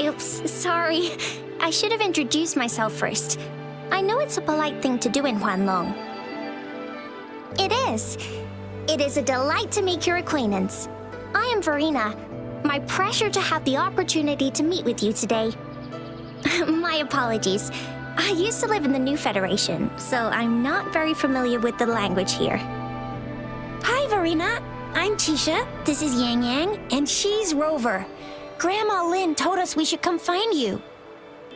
Oops, sorry. I should have introduced myself first. I know it's a polite thing to do in Huanlong. It is. It is a delight to make your acquaintance. I am Verena. My pleasure to have the opportunity to meet with you today. My apologies. I used to live in the New Federation, so I'm not very familiar with the language here. Hi, Verena. I'm Tisha. This is Yang Yang, and she's Rover. Grandma Lynn told us we should come find you.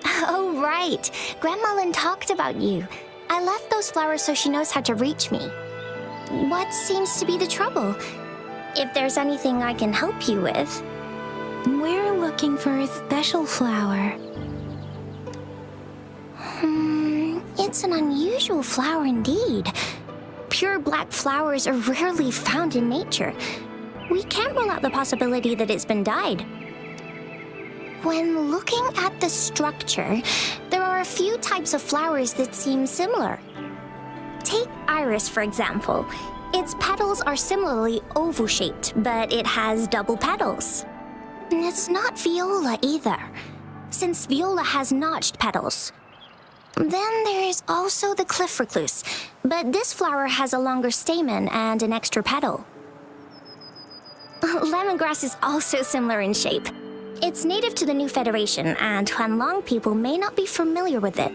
Oh, right. Grandma Lynn talked about you. I left those flowers so she knows how to reach me. What seems to be the trouble? If there's anything I can help you with. We're looking for a special flower. It's an unusual flower indeed. Pure black flowers are rarely found in nature. We can't rule out the possibility that it's been dyed. When looking at the structure, there are a few types of flowers that seem similar. Take iris, for example. Its petals are similarly oval-shaped, but it has double petals. And it's not viola either, since viola has notched petals. Then there is also the cliff recluse, but this flower has a longer stamen and an extra petal. Lemongrass is also similar in shape. It's native to the New Federation, and Huanlong people may not be familiar with it.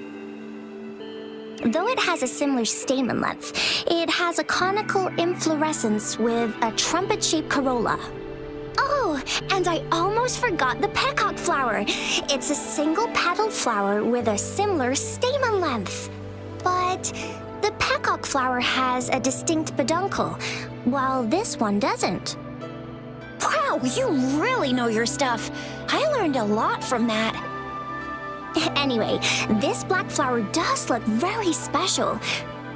Though it has a similar stamen length, it has a conical inflorescence with a trumpet-shaped corolla. Oh, and I almost forgot the peacock flower. It's a single-petaled flower with a similar stamen length. But the peacock flower has a distinct peduncle, while this one doesn't. Wow, you really know your stuff. I learned a lot from that. Anyway, this black flower does look very special.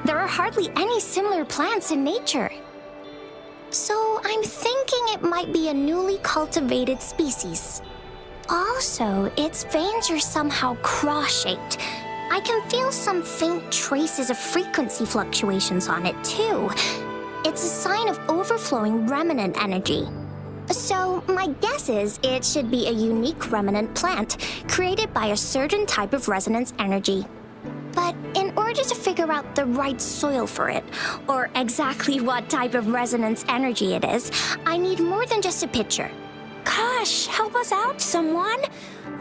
There are hardly any similar plants in nature. So I'm thinking it might be a newly cultivated species. Also, its veins are somehow cross-shaped. I can feel some faint traces of frequency fluctuations on it too. It's a sign of overflowing remnant energy. So my guess is it should be a unique remnant plant created by a certain type of resonance energy. But in order to figure out the right soil for it, or exactly what type of resonance energy it is, I need more than just a picture. Gosh, help us out, someone.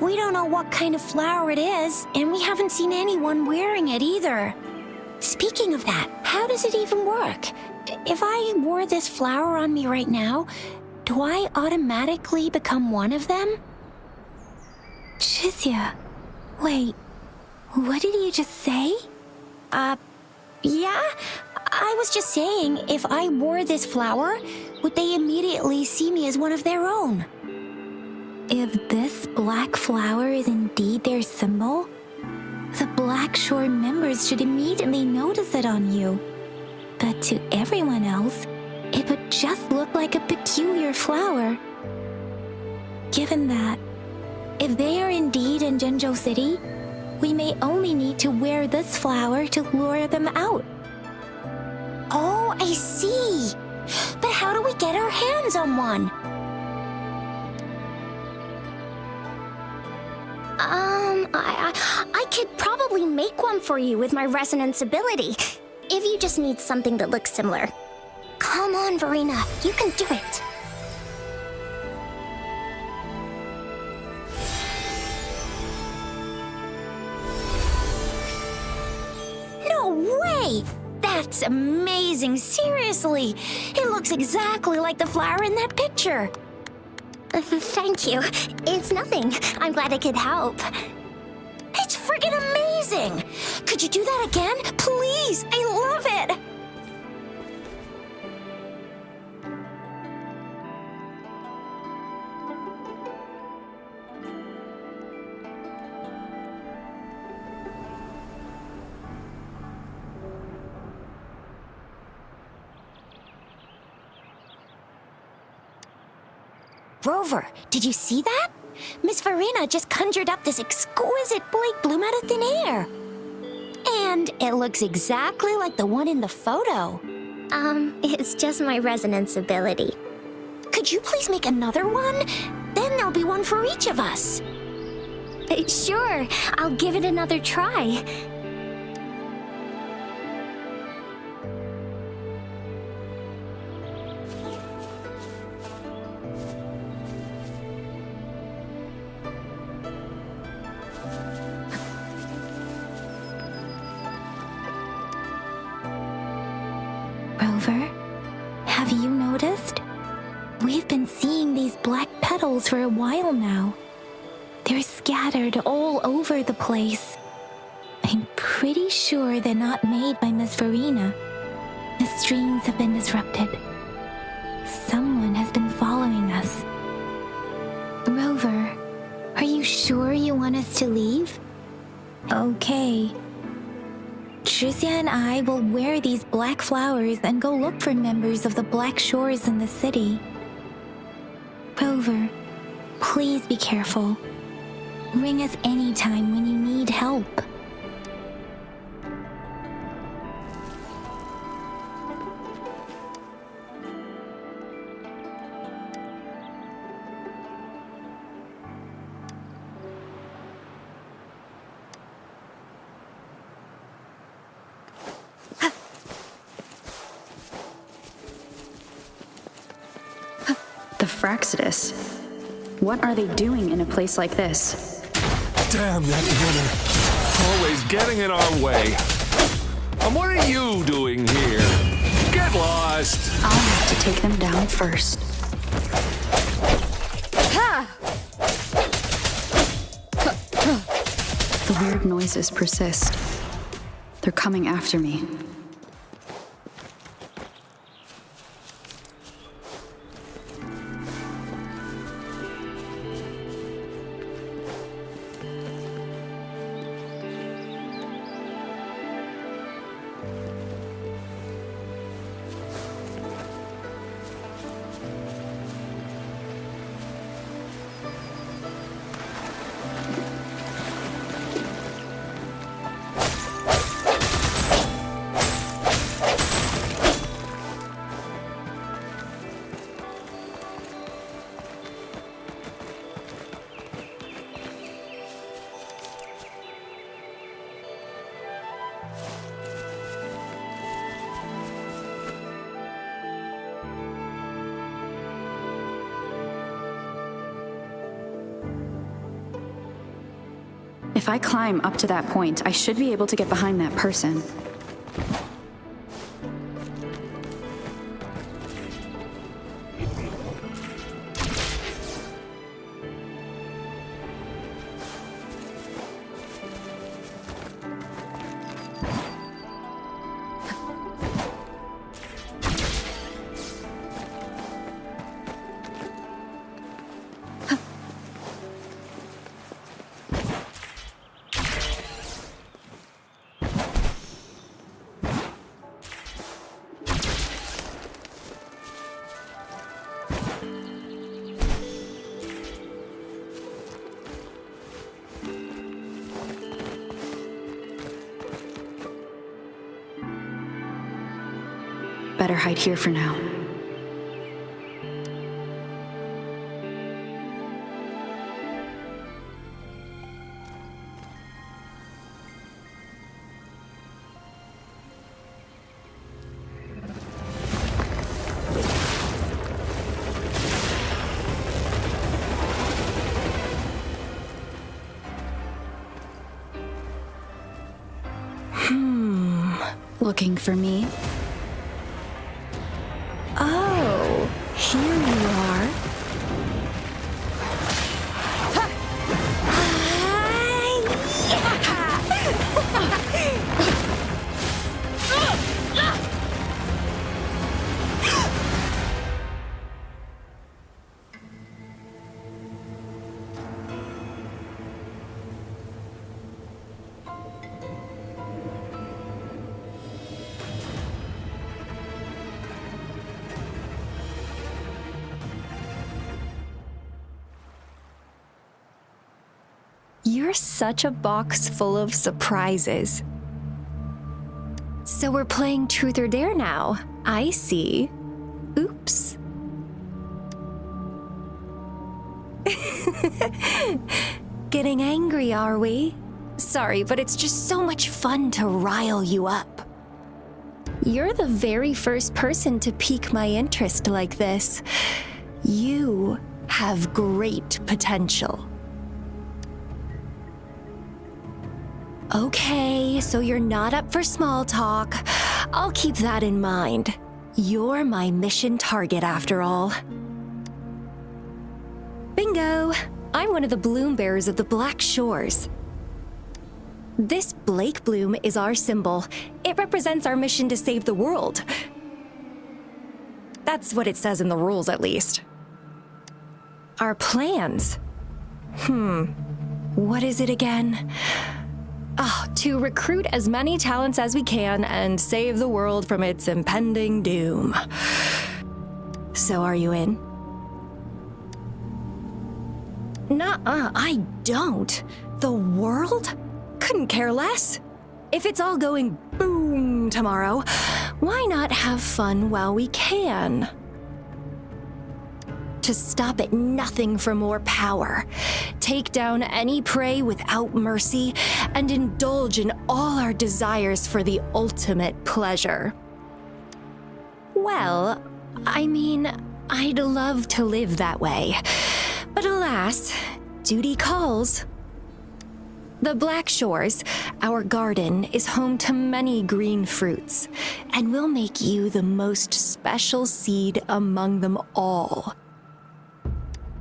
We don't know what kind of flower it is, and we haven't seen anyone wearing it either. Speaking of that, how does it even work? If I wore this flower on me right now, do I automatically become one of them? Shizia, wait. What did you just say? Yeah? I was just saying, if I wore this flower, would they immediately see me as one of their own? If this black flower is indeed their symbol, the Black Shore members should immediately notice it on you. But to everyone else, it would just look like a peculiar flower. Given that, if they are indeed in Zhengzhou City, we may only need to wear this flower to lure them out. Oh, I see. But how do we get our hands on one? I could probably make one for you with my resonance ability, if you just need something that looks similar. Come on, Verena, you can do it. No way! That's amazing, seriously! It looks exactly like the flower in that picture. Thank you. It's nothing. I'm glad I could help. It's friggin' amazing! Could you do that again? Please! I love it! Rover, did you see that? Miss Verena just conjured up this exquisite Blake bloom out of thin air. And it looks exactly like the one in the photo. It's just my resonance ability. Could you please make another one? Then there'll be one for each of us. Sure, I'll give it another try. Rover, have you noticed? We've been seeing these black petals for a while now. They're scattered all over the place. I'm pretty sure they're not made by Miss Verena. The streams have been disrupted. Someone has been following us. Rover, are you sure you want us to leave? Okay. Tricia and I will wear these black flowers and go look for members of the Black Shores in the city. Rover, please be careful. Ring us anytime when you need help. The Fraxidus. What are they doing in a place like this? Damn that winner. Always getting in our way. And what are you doing here? Get lost! I'll have to take them down first. The weird noises persist. They're coming after me. If I climb up to that point, I should be able to get behind that person. Better hide here for now. Looking for me? Oh, here you are. You're such a box full of surprises. So we're playing Truth or Dare now. I see. Oops. getting angry, are we? Sorry, but it's just so much fun to rile you up. You're the very first person to pique my interest like this. You have great potential. Okay, so you're not up for small talk. I'll keep that in mind. You're my mission target after all. Bingo! I'm one of the bloom bearers of the Black Shores. This Blake bloom is our symbol. It represents our mission to save the world. That's what it says in the rules, at least. Our plans. What is it again? To recruit as many talents as we can and save the world from its impending doom. So are you in? Nuh-uh, I don't. The world? Couldn't care less. If it's all going boom tomorrow, why not have fun while we can? To stop at nothing for more power, take down any prey without mercy, and indulge in all our desires for the ultimate pleasure. Well, I mean, I'd love to live that way, but alas, duty calls. The Black Shores, our garden, is home to many green fruits, and we'll make you the most special seed among them all.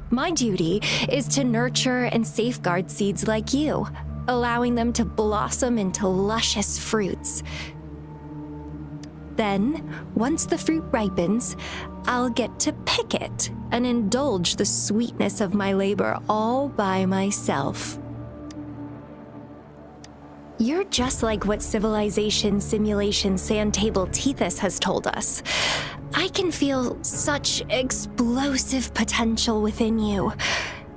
My duty is to nurture and safeguard seeds like you, allowing them to blossom into luscious fruits. Then, once the fruit ripens, I'll get to pick it and indulge the sweetness of my labor all by myself. You're just like what Civilization Simulation Sandtable Tethys has told us. I can feel such explosive potential within you.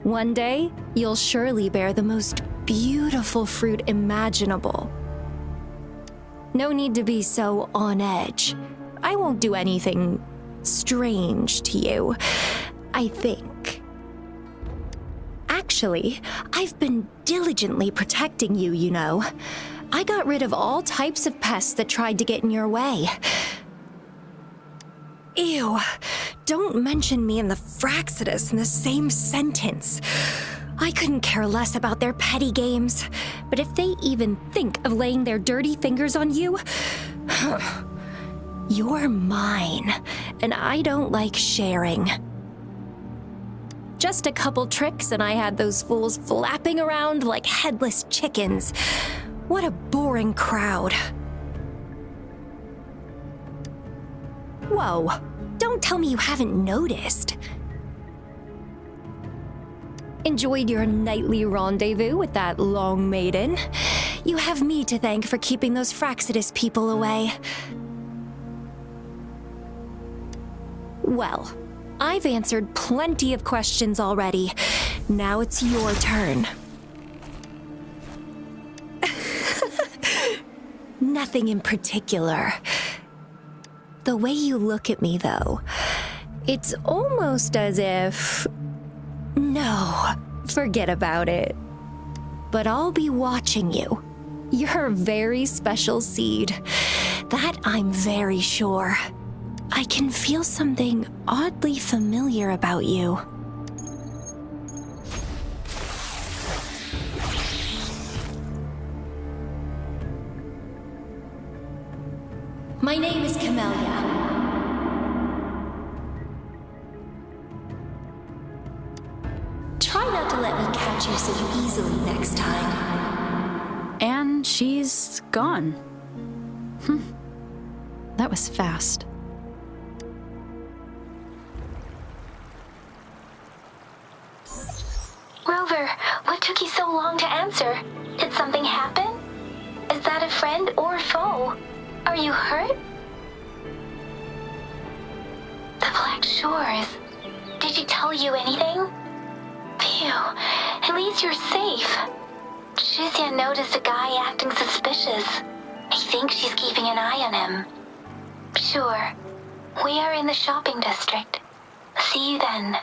One day, you'll surely bear the most beautiful fruit imaginable. No need to be so on edge. I won't do anything strange to you, I think. Actually, I've been diligently protecting you, you know. I got rid of all types of pests that tried to get in your way. Ew, don't mention me and the Fraxidus in the same sentence. I couldn't care less about their petty games, but if they even think of laying their dirty fingers on you, you're mine, and I don't like sharing. Just a couple tricks and I had those fools flapping around like headless chickens. What a boring crowd. Whoa, don't tell me you haven't noticed. Enjoyed your nightly rendezvous with that long maiden. You have me to thank for keeping those Fraxidus people away. Well, I've answered plenty of questions already. Now it's your turn. Nothing in particular. The way you look at me, though, it's almost as if... No, forget about it. But I'll be watching you. You're a very special seed. That I'm very sure. I can feel something oddly familiar about you. My name is Camellia. Try not to let me catch you so easily next time. And she's gone. That was fast. Rover, what took you so long to answer? Did something happen? Is that a friend or foe? Are you hurt? The Black Shores. Did she tell you anything? Phew, at least you're safe. Shizia noticed a guy acting suspicious. I think she's keeping an eye on him. Sure. We are in the shopping district. See you then.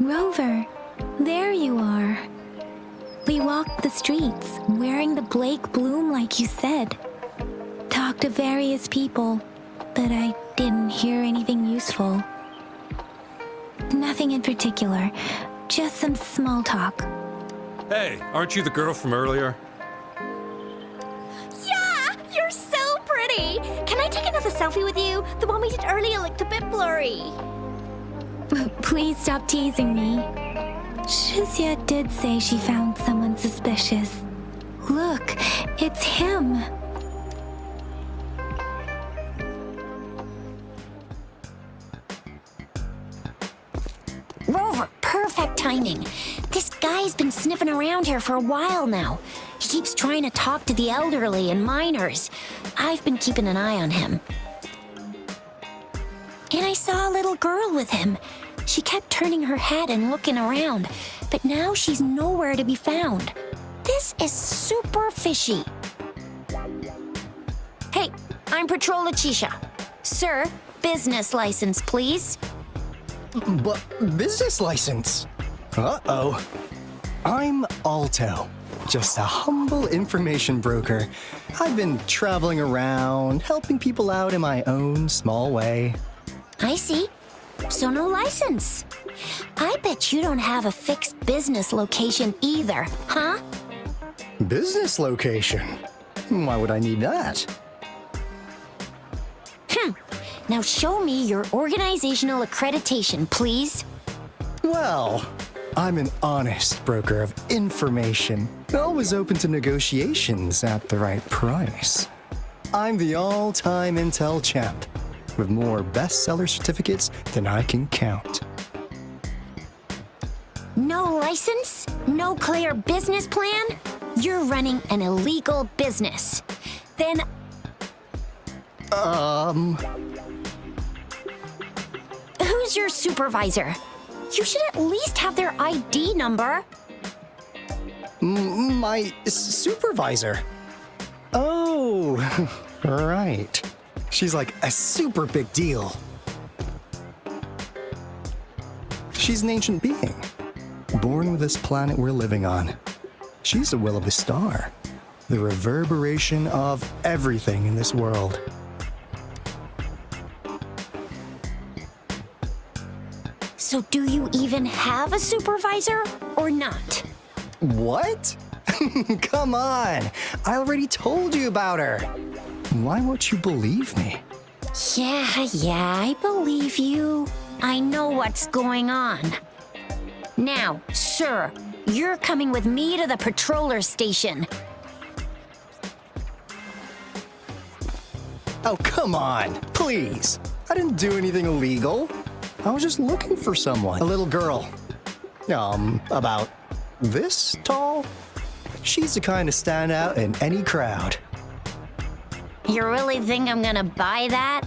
Rover, there you are. We walked the streets, wearing the Blake bloom like you said. Talked to various people, but I didn't hear anything useful. Nothing in particular, just some small talk. Hey, aren't you the girl from earlier? Yeah, you're so pretty. Can I take another selfie with you? The one we did earlier looked a bit blurry. Please stop teasing me. Shizia did say she found someone suspicious. Look, it's him. Rover, perfect timing. This guy's been sniffing around here for a while now. He keeps trying to talk to the elderly and minors. I've been keeping an eye on him. And I saw a little girl with him. She kept turning her head and looking around, but now she's nowhere to be found. This is super fishy. Hey, I'm Patrol Letitia. Sir, business license, please. But business license? Uh-oh. I'm Alto, just a humble information broker. I've been traveling around, helping people out in my own small way. I see. So no license. I bet you don't have a fixed business location either, huh? Business location? Why would I need that? Now show me your organizational accreditation, please. Well, I'm an honest broker of information, always open to negotiations at the right price. I'm the all-time intel champ, with more bestseller certificates than I can count. No license? No clear business plan? You're running an illegal business. Then... Who's your supervisor? You should at least have their ID number. My supervisor? Oh, right. She's like a super big deal. She's an ancient being, born with this planet we're living on. She's the will of the star, the reverberation of everything in this world. So do you even have a supervisor or not? What? Come on, I already told you about her. Why won't you believe me? Yeah, I believe you. I know what's going on. Now, sir, you're coming with me to the patroller station. Oh, come on, please. I didn't do anything illegal. I was just looking for someone. A little girl. About this tall. She's the kind to stand out in any crowd. You really think I'm gonna buy that?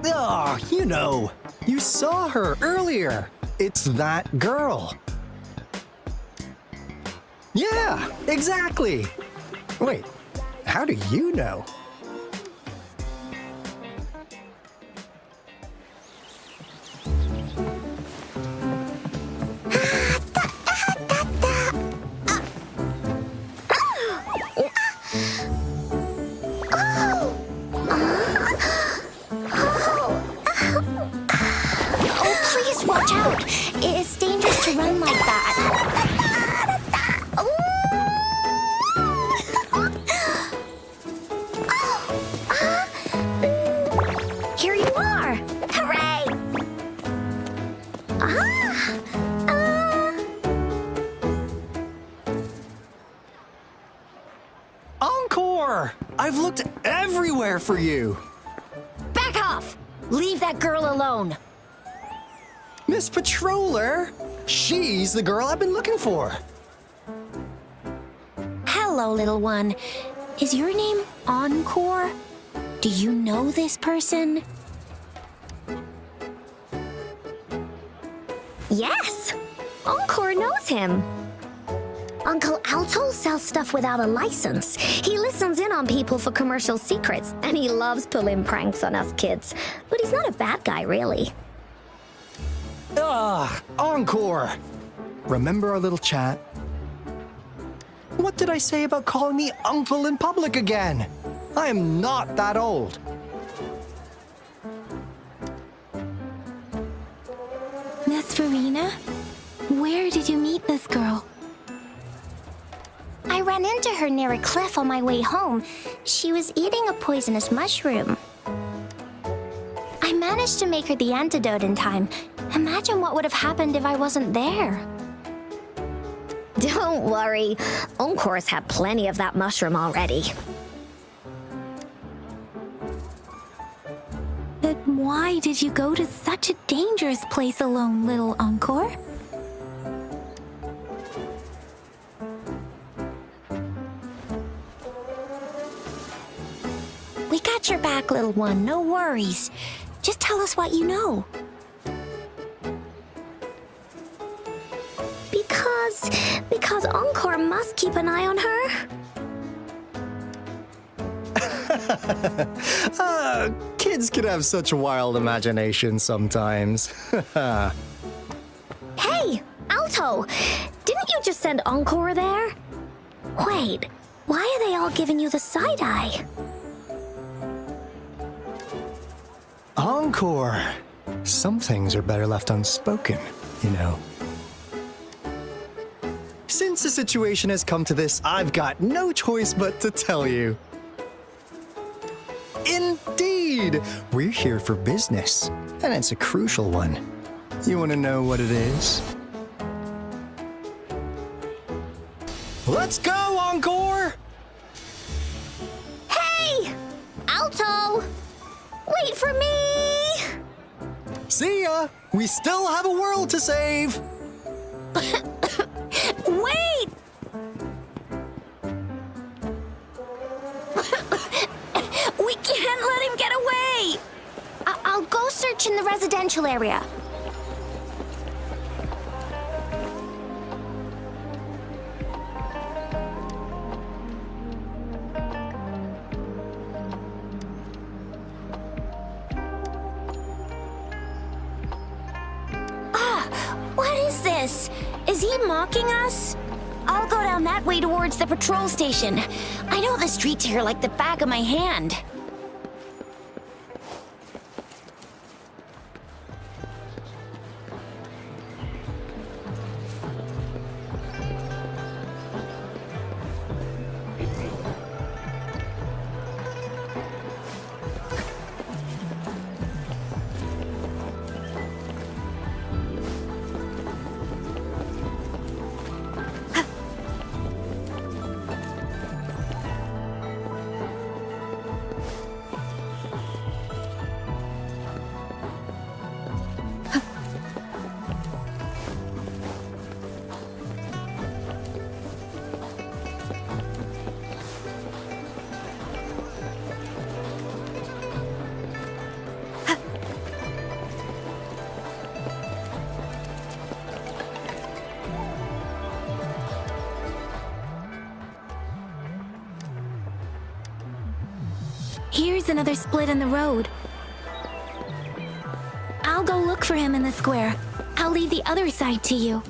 Oh, you know, you saw her earlier. It's that girl. Yeah, exactly. Wait, how do you know? Watch out! It's dangerous to run like that. Here you are! Hooray! Encore! I've looked everywhere for you. Back off! Leave that girl alone. Miss Patroller! She's the girl I've been looking for. Hello, little one. Is your name Encore? Do you know this person? Yes! Encore knows him. Uncle Alto sells stuff without a license. He listens in on people for commercial secrets, and he loves pulling pranks on us kids. But he's not a bad guy, really. Encore! Remember our little chat? What did I say about calling me uncle in public again? I am not that old. Miss Verena? Where did you meet this girl? I ran into her near a cliff on my way home. She was eating a poisonous mushroom. I managed to make her the antidote in time. Imagine what would have happened if I wasn't there. Don't worry. Encore's had plenty of that mushroom already. But why did you go to such a dangerous place alone, little Encore? We got your back, little one. No worries. Just tell us what you know. Because Encore must keep an eye on her. Kids can have such wild imaginations sometimes. Hey, Alto! Didn't you just send Encore there? Wait, why are they all giving you the side eye? Encore! Some things are better left unspoken, you know. Since the situation has come to this, I've got no choice but to tell you. Indeed! We're here for business, and it's a crucial one. You want to know what it is? Let's go, Encore! Hey! Alto! Wait for me! See ya! We still have a world to save! Wait! We can't let him get away! I'll go search in the residential area. What is this? Is he mocking us? I'll go down that way towards the patrol station. I know the streets here like the back of my hand. Here's another split in the road. I'll go look for him in the square. I'll leave the other side to you.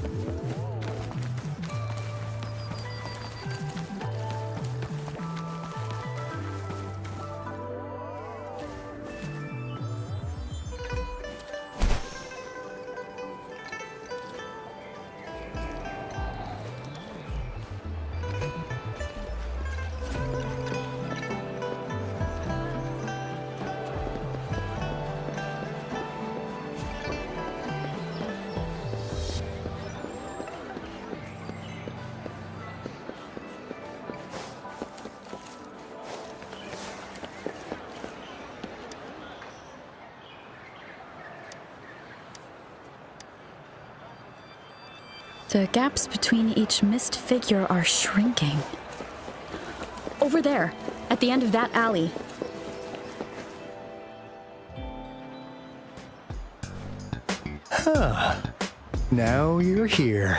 The gaps between each mist figure are shrinking. Over there, at the end of that alley. Now you're here.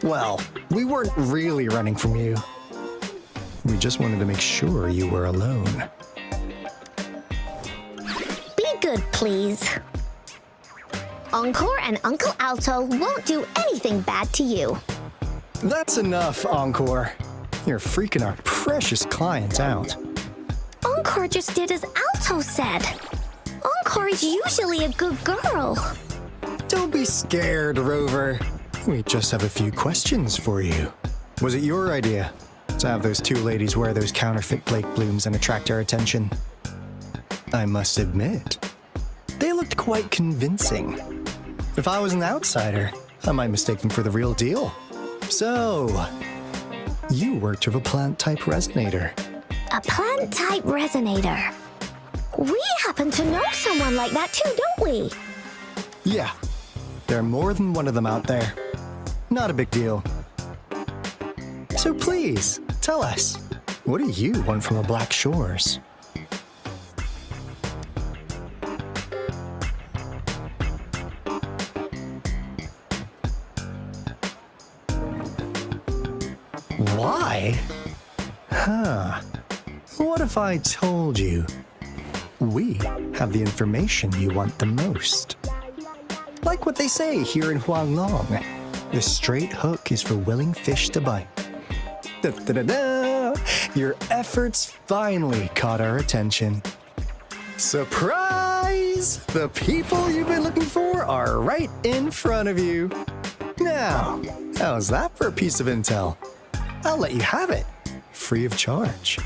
Well, we weren't really running from you. We just wanted to make sure you were alone. Be good, please. Encore and Uncle Alto won't do anything bad to you. That's enough, Encore. You're freaking our precious clients out. Encore just did as Alto said. Encore is usually a good girl. Don't be scared, Rover. We just have a few questions for you. Was it your idea to have those two ladies wear those counterfeit Blake blooms and attract our attention? I must admit, they looked quite convincing. If I was an outsider, I might mistake them for the real deal. So, you worked with a plant-type resonator. A plant-type resonator. We happen to know someone like that too, don't we? Yeah, there are more than one of them out there. Not a big deal. So please, tell us, what do you want from the Black Shores? Why? Huh. What if I told you we have the information you want the most? Like what they say here in Huanglong, the straight hook is for willing fish to bite. Da-da-da-da! Your efforts finally caught our attention. Surprise! The people you've been looking for are right in front of you. Now, how's that for a piece of intel? I'll let you have it, free of charge.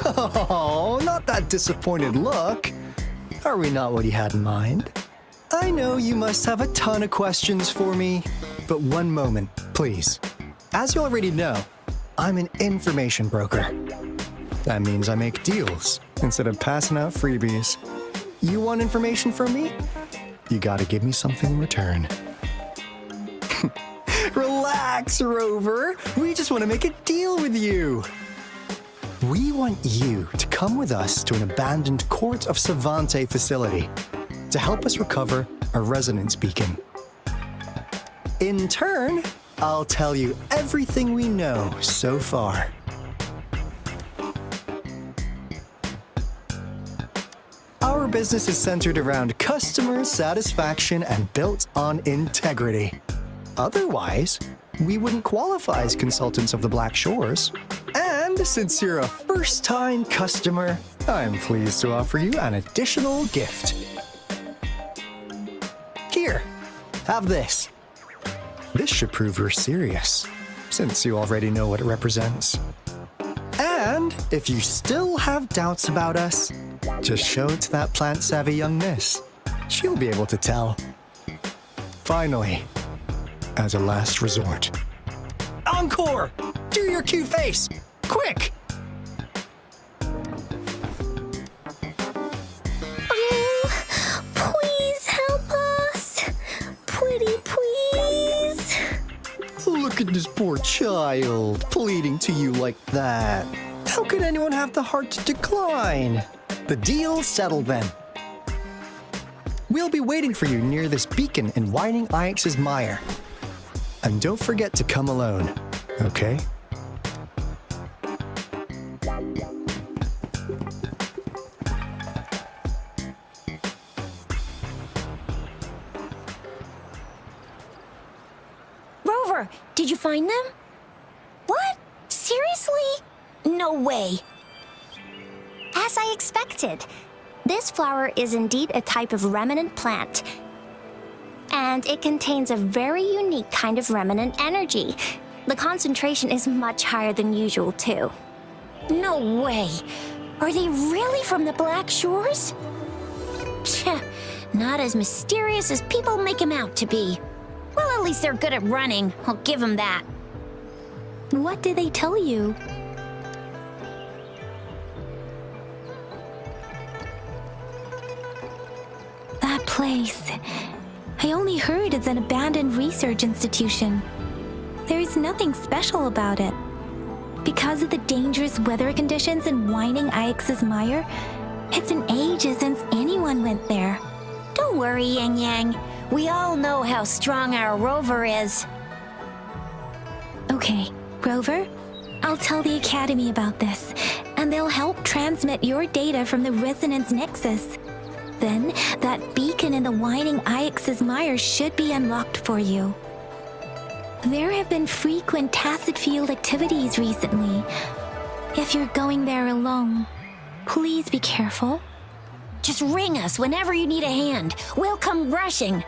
Oh, not that disappointed look. Are we not what you had in mind? I know you must have a ton of questions for me, but one moment, please. As you already know, I'm an information broker. That means I make deals instead of passing out freebies. You want information from me? You gotta give me something in return. Relax, Rover. We just want to make a deal with you. We want you to come with us to an abandoned Court of Savante facility to help us recover a resonance beacon. In turn, I'll tell you everything we know so far. Our business is centered around customer satisfaction and built on integrity. Otherwise, we wouldn't qualify as consultants of the Black Shores. And since you're a first-time customer, I'm pleased to offer you an additional gift. Here, have this. This should prove you're serious, since you already know what it represents. And if you still have doubts about us, just show it to that plant-savvy young miss. She'll be able to tell. Finally, as a last resort. Encore! Do your cute face! Quick! Oh, please help us. Pretty please. Look at this poor child, pleading to you like that. How could anyone have the heart to decline? The deal's settled then. We'll be waiting for you near this beacon in Whining Ix's mire. And don't forget to come alone, okay? Rover, did you find them? What? Seriously? No way. As I expected, this flower is indeed a type of remnant plant. And it contains a very unique kind of remnant energy. The concentration is much higher than usual, too. No way. Are they really from the Black Shores? Tch, not as mysterious as people make them out to be. Well, at least they're good at running. I'll give them that. What did they tell you? That place. I only heard it's an abandoned research institution. There is nothing special about it. Because of the dangerous weather conditions in Whining Ix's mire, it's been ages since anyone went there. Don't worry, Yang Yang. We all know how strong our Rover is. Okay, Rover, I'll tell the Academy about this, and they'll help transmit your data from the Resonance Nexus. Then, that beacon in the winding Ix's mire should be unlocked for you. There have been frequent tacit field activities recently. If you're going there alone, please be careful. Just ring us whenever you need a hand. We'll come rushing.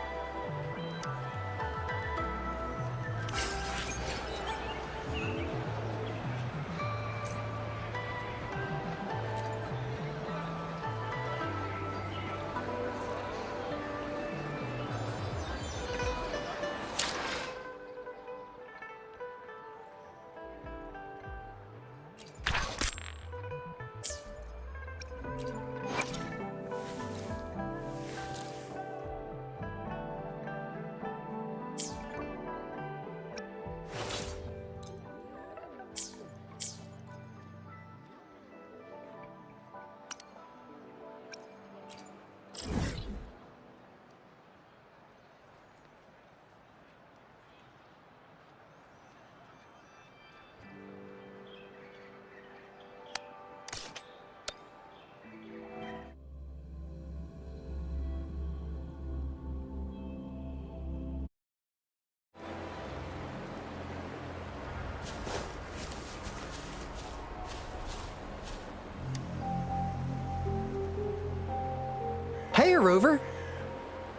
Hey, Rover!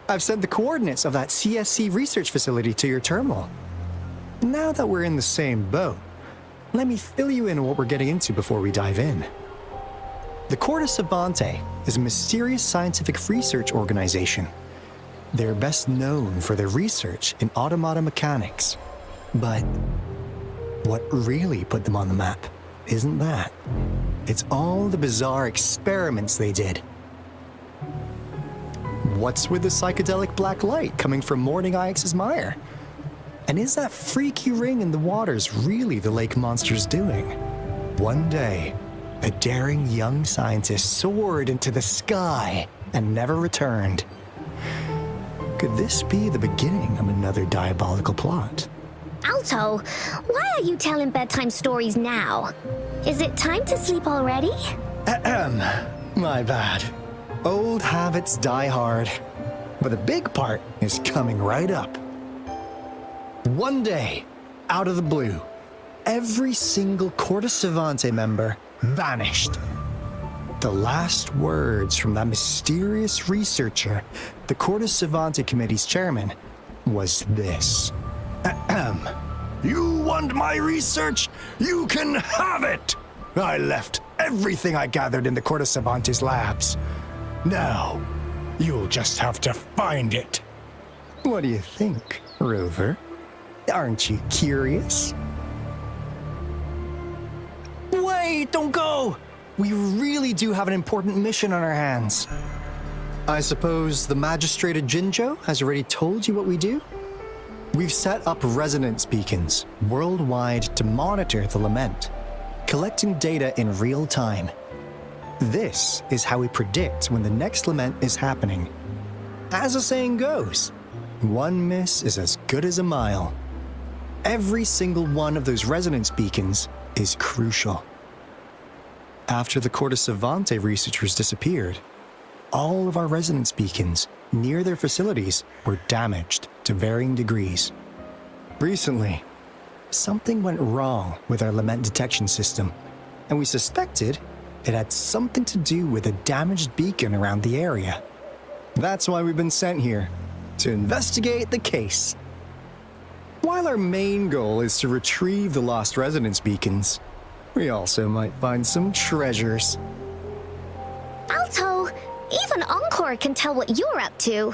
I've sent the coordinates of that CSC research facility to your terminal. Now that we're in the same boat, let me fill you in on what we're getting into before we dive in. The Savante is a mysterious scientific research organization. They're best known for their research in automata mechanics. But what really put them on the map isn't that. It's all the bizarre experiments they did. What's with the psychedelic black light coming from Morning Ix's mire? And is that freaky ring in the waters really the lake monster's doing? One day, a daring young scientist soared into the sky and never returned. Could this be the beginning of another diabolical plot? Alto, why are you telling bedtime stories now? Is it time to sleep already? Ahem. My bad. Old habits die hard, but the big part is coming right up. One day, out of the blue, every single Savante member vanished. The last words from that mysterious researcher, the Savante Committee's chairman, was this. Ahem. You want my research? You can have it! I left everything I gathered in the Savante's labs. Now, you'll just have to find it. What do you think, Rover? Aren't you curious? Wait, don't go! We really do have an important mission on our hands. I suppose the magistrate at Jinzhou has already told you what we do? We've set up resonance beacons worldwide to monitor the lament, collecting data in real time. This is how we predict when the next lament is happening. As the saying goes, one miss is as good as a mile. Every single one of those resonance beacons is crucial. After the Savante researchers disappeared, all of our resonance beacons near their facilities were damaged to varying degrees. Recently, something went wrong with our lament detection system, and we suspected it had something to do with a damaged beacon around the area. That's why we've been sent here, to investigate the case. While our main goal is to retrieve the lost resonance beacons, we also might find some treasures. Alto, even Encore can tell what you're up to.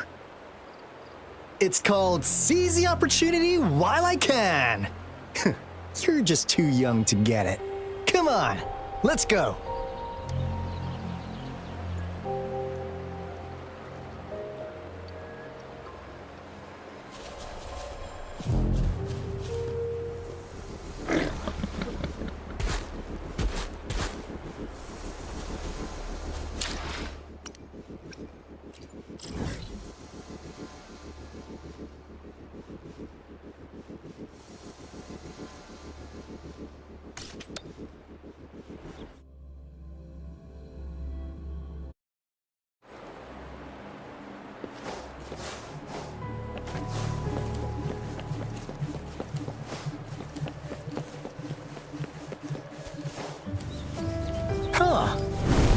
It's called Seize the Opportunity While I Can. You're just too young to get it. Come on, let's go. Huh.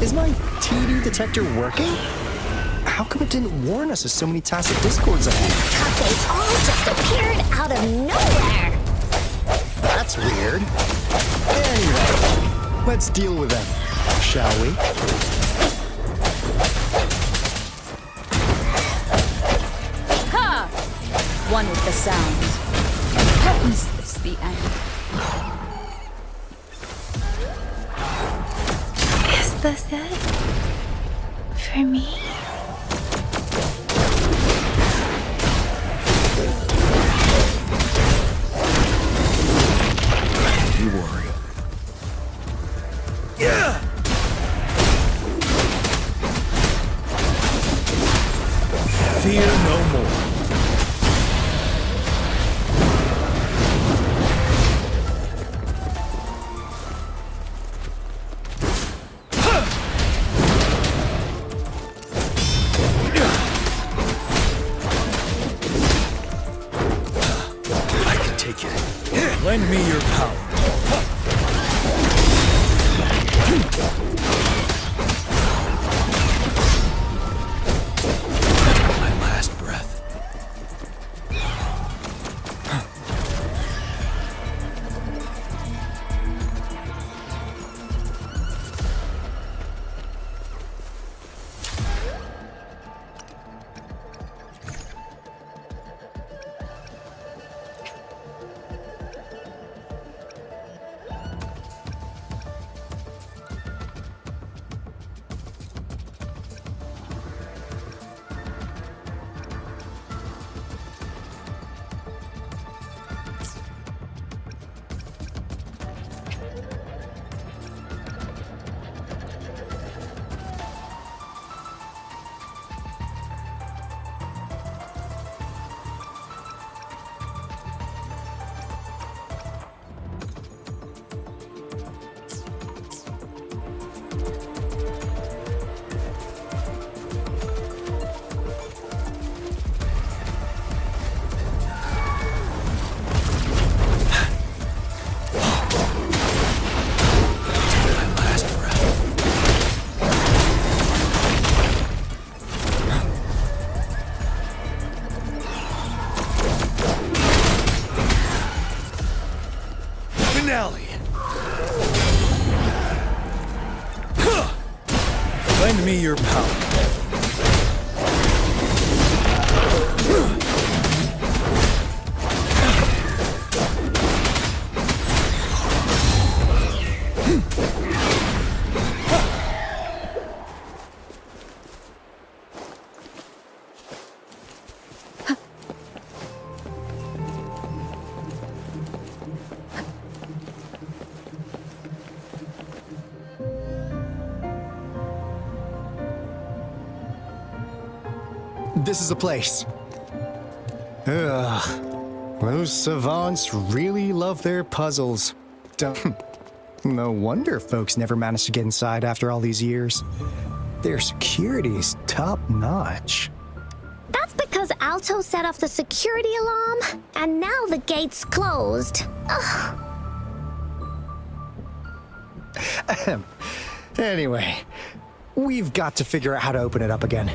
Is my TD detector working? How come it didn't warn us of so many tacit discords ahead? Because they all just appeared out of nowhere. That's weird. Anyway, let's deal with them, shall we? Ha! One with the sound. Is this the end? Is this it? For me? You worry. Fear no more. I can take it. Lend me your power. My last breath. Finale. Lend me your power. This is the place. Ugh. Those savants really love their puzzles. No wonder folks never managed to get inside after all these years. Their security's top-notch. That's because Alto set off the security alarm, and now the gate's closed. Ugh. Anyway, we've got to figure out how to open it up again.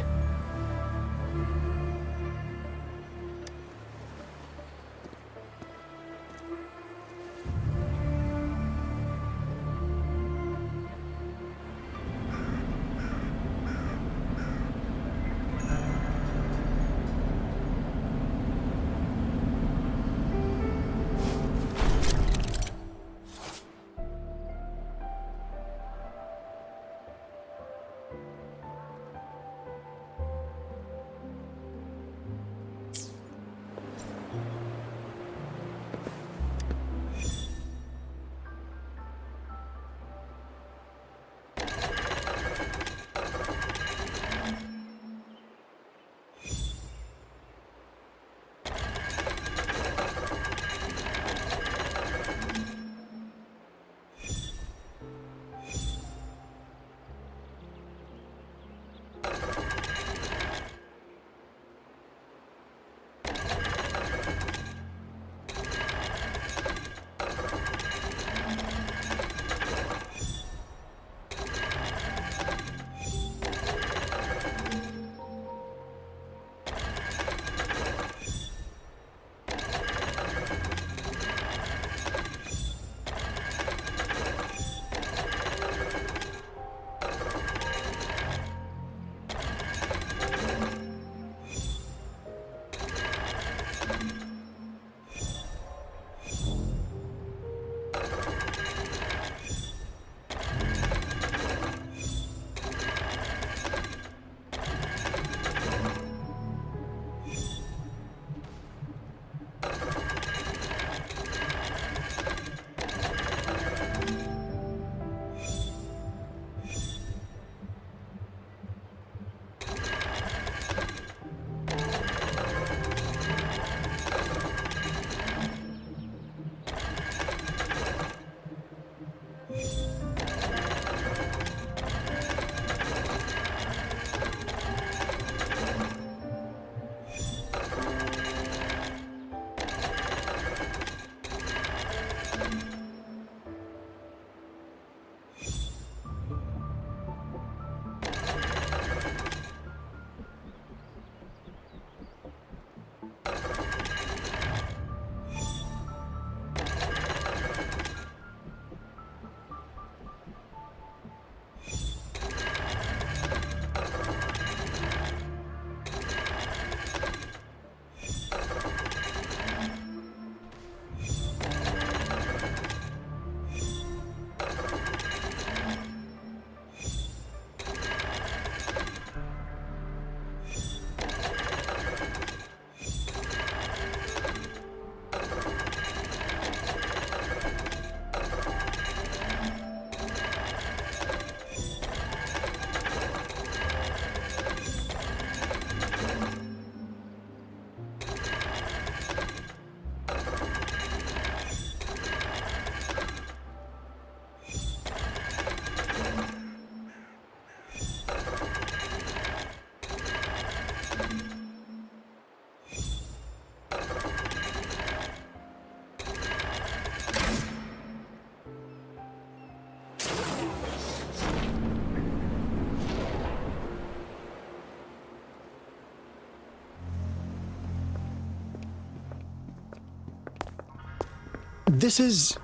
This is...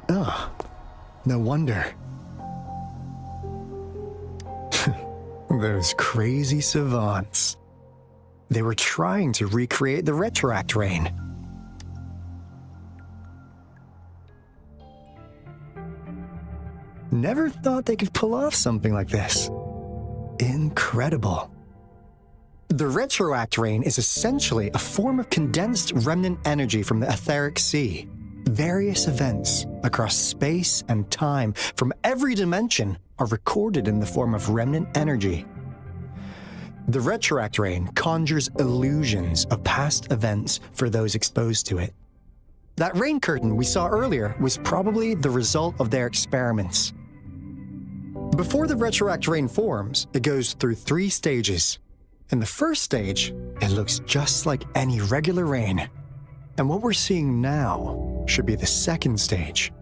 Oh, no wonder. Those crazy savants. They were trying to recreate the retroact rain. Never thought they could pull off something like this. Incredible. The retroact rain is essentially a form of condensed remnant energy from the etheric sea. Various events across space and time from every dimension are recorded in the form of remnant energy. The retroact rain conjures illusions of past events for those exposed to it. That rain curtain we saw earlier was probably the result of their experiments. Before the retroact rain forms, it goes through 3 stages. In the first stage, it looks just like any regular rain. And what we're seeing now should be the second stage.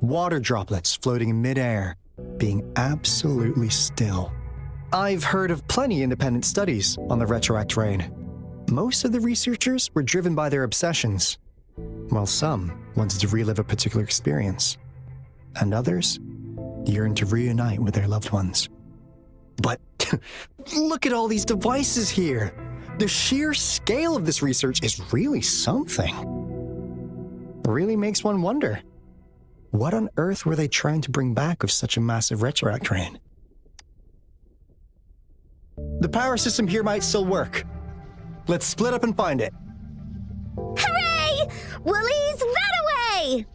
Water droplets floating in midair, being absolutely still. I've heard of plenty independent studies on the retroact rain. Most of the researchers were driven by their obsessions, while some wanted to relive a particular experience, and others yearned to reunite with their loved ones. But look at all these devices here. The sheer scale of this research is really something. It really makes one wonder, what on earth were they trying to bring back with such a massive retroact rain? The power system here might still work. Let's split up and find it. Hooray! Woolies, that away!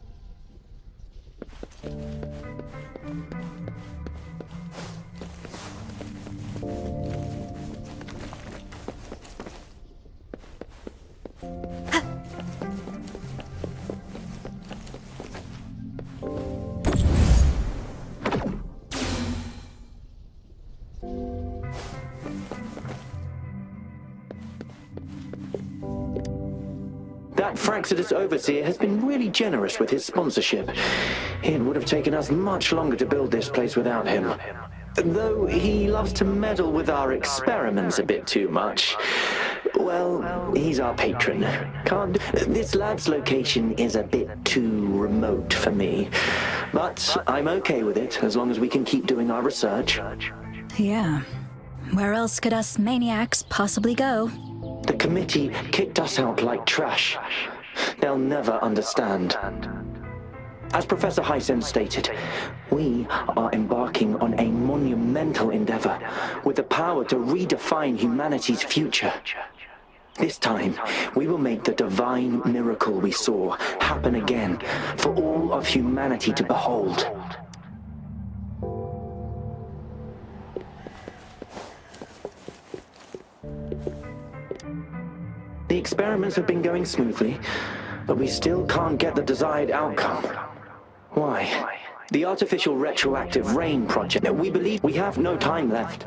That Fraxidus overseer has been really generous with his sponsorship. It would have taken us much longer to build this place without him. Though he loves to meddle with our experiments a bit too much. Well, he's our patron. This lab's location is a bit too remote for me. But I'm okay with it, as long as we can keep doing our research. Yeah. Where else could us maniacs possibly go? The committee kicked us out like trash. They'll never understand. As Professor Hysen stated, we are embarking on a monumental endeavor with the power to redefine humanity's future. This time, we will make the divine miracle we saw happen again for all of humanity to behold. The experiments have been going smoothly, but we still can't get the desired outcome. Why? The artificial retroactive rain project. We believe we have no time left.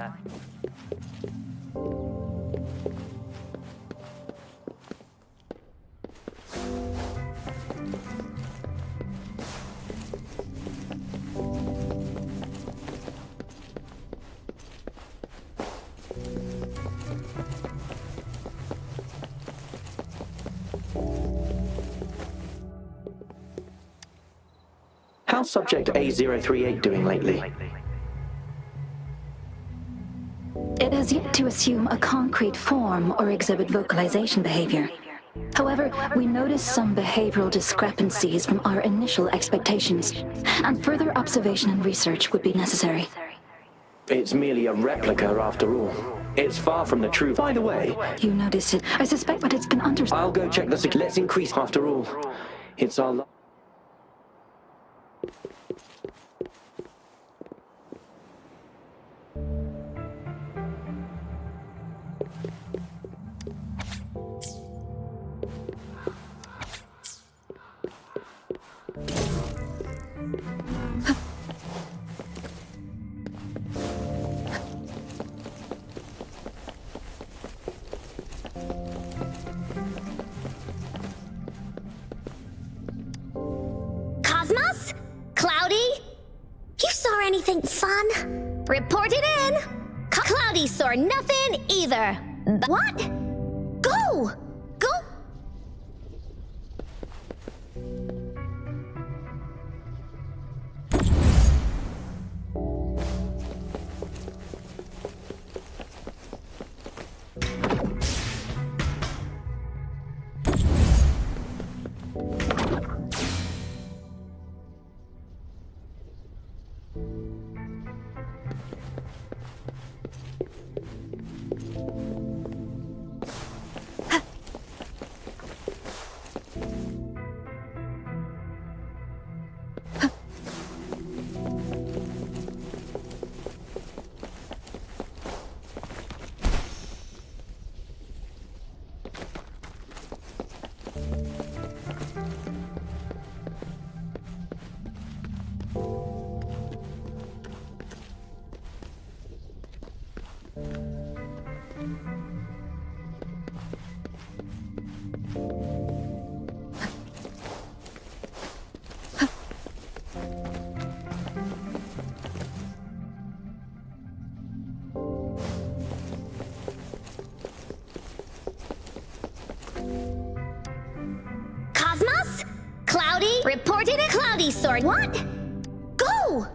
How's Subject A038 doing lately? It has yet to assume a concrete form or exhibit vocalization behavior. However, we noticed some behavioral discrepancies from our initial expectations, and further observation and research would be necessary. It's merely a replica after all. It's far from the truth. By the way... You noticed it. I suspect that it's been under... I'll go check the... Let's increase after all. It's our... Cosmos? Cloudy? You saw anything fun? Report it in! Cloudy saw nothing either. What? Go! Go! cloudy sort. What? Go!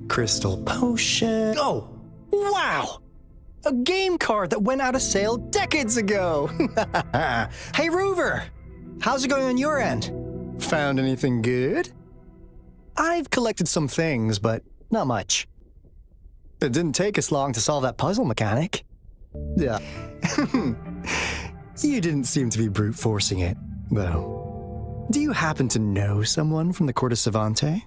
Crystal potion. Oh, wow! A game card that went out of sale decades ago. Hey, Rover, how's it going on your end? Found anything good? I've collected some things, but not much. It didn't take us long to solve that puzzle mechanic. Yeah. You didn't seem to be brute forcing it, though. Do you happen to know someone from the Court of Savante?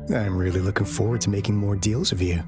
I'm really looking forward to making more deals with you.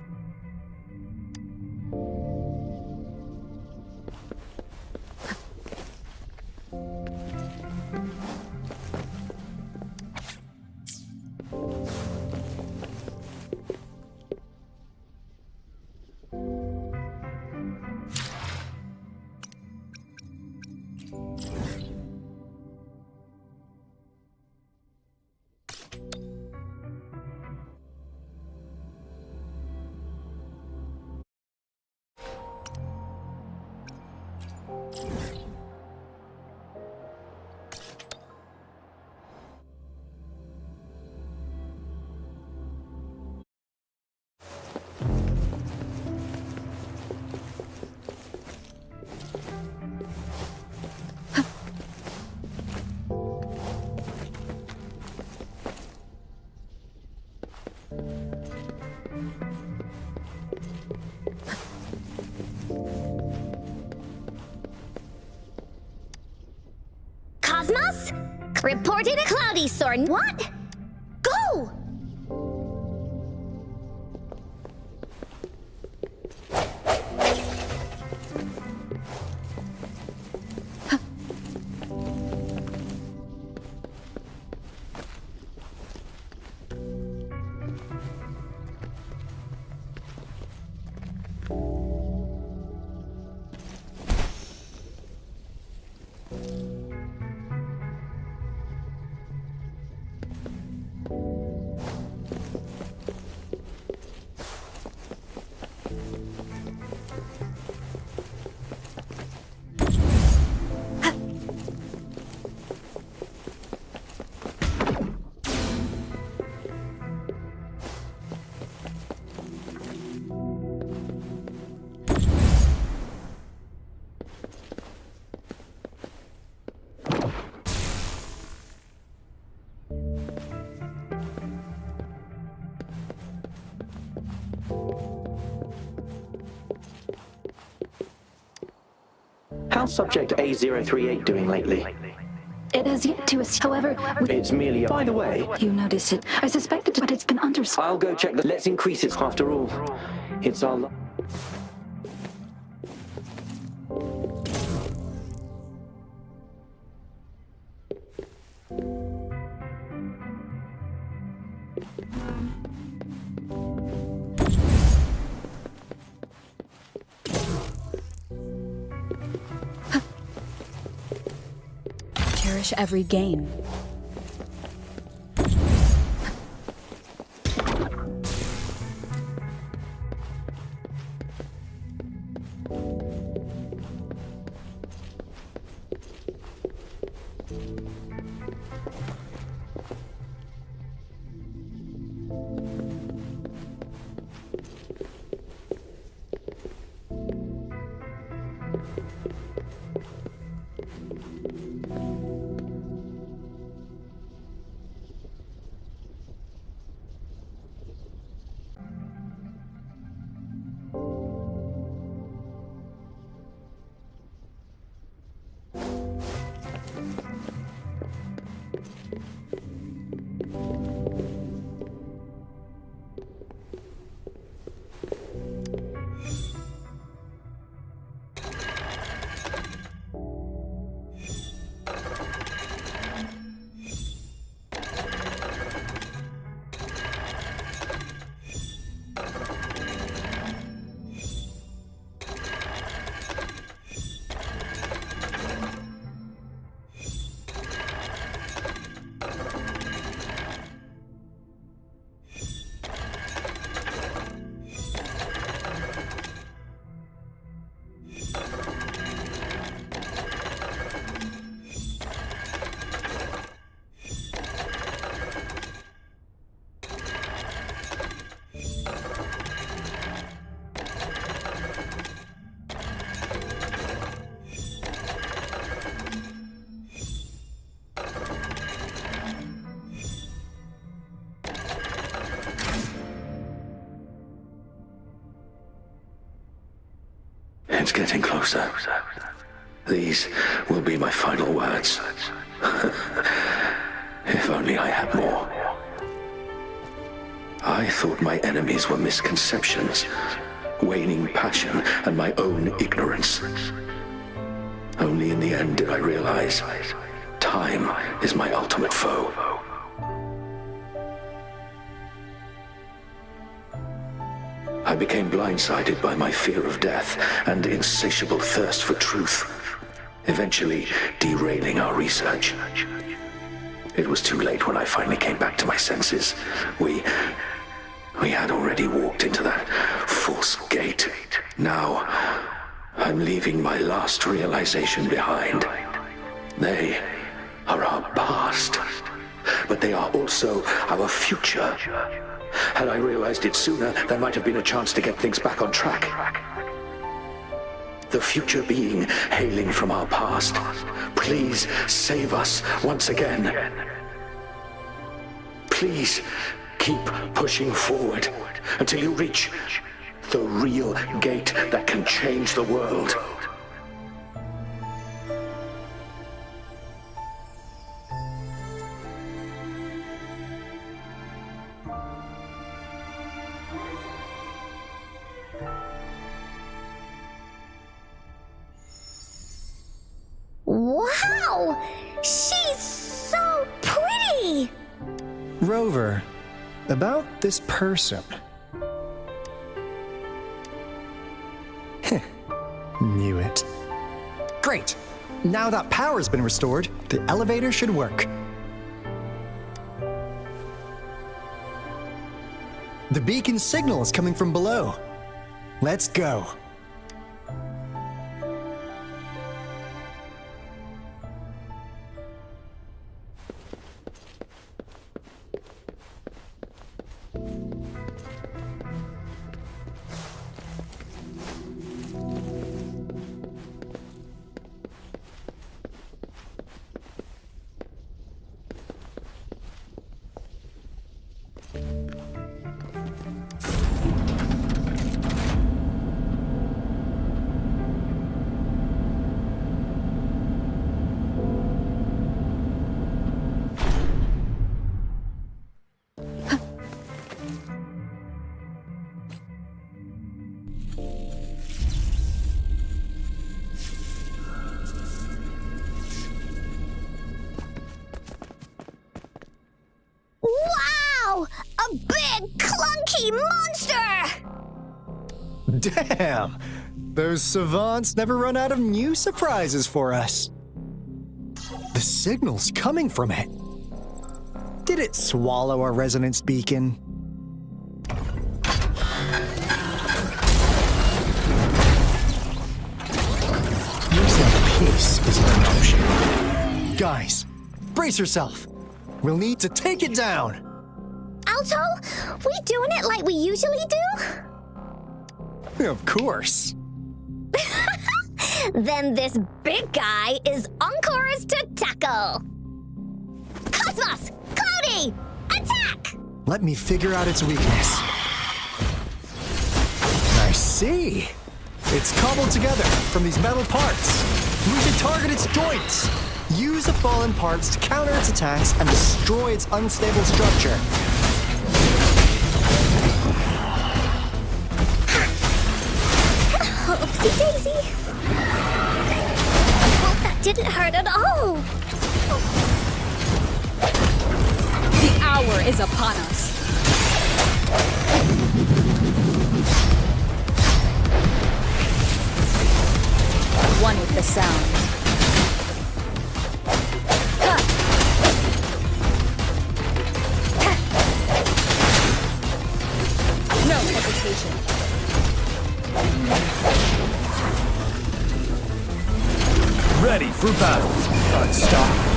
Cosmos? Reported a cloudy sort. What? Go! How's Subject A038 doing lately? It has yet to us. However, It's merely a... By the way... You noticed it. I suspected, but it's been under... I'll go check the... Let's increase it after all. It's our... cherish every gain. It's getting closer. These will be my final words. If only I had more. I thought my enemies were misconceptions, waning passion, and my own ignorance. Only in the end did I realize time is my ultimate foe. I became blindsided by my fear of death and insatiable thirst for truth, eventually derailing our research. It was too late when I finally came back to my senses. We had already walked into that false gate. Now, I'm leaving my last realization behind. They are our past, but they are also our future. Had I realized it sooner, there might have been a chance to get things back on track. The future being hailing from our past, please save us once again. Please keep pushing forward until you reach the real gate that can change the world. Wow! She's so pretty! Rover, about this person. Knew it. Great! Now that power's been restored, the elevator should work. The beacon signal is coming from below. Let's go. Wow! A big, clunky monster! Damn! Those savants never run out of new surprises for us. The signal's coming from it. Did it swallow our resonance beacon? Looks like peace is an option. Guys, brace yourself. We'll need to take it down. Alto, we doing it like we usually do? Of course. Then this big guy is Encore's to tackle. Cosmos! Cloudy! Attack! Let me figure out its weakness. I see. It's cobbled together from these metal parts. We can target its joints. Use the fallen parts to counter its attacks and destroy its unstable structure. Oopsie daisy. Well, that didn't hurt at all. The hour is upon us. One with the sound. No hesitation. Ready for battle. Unstoppable.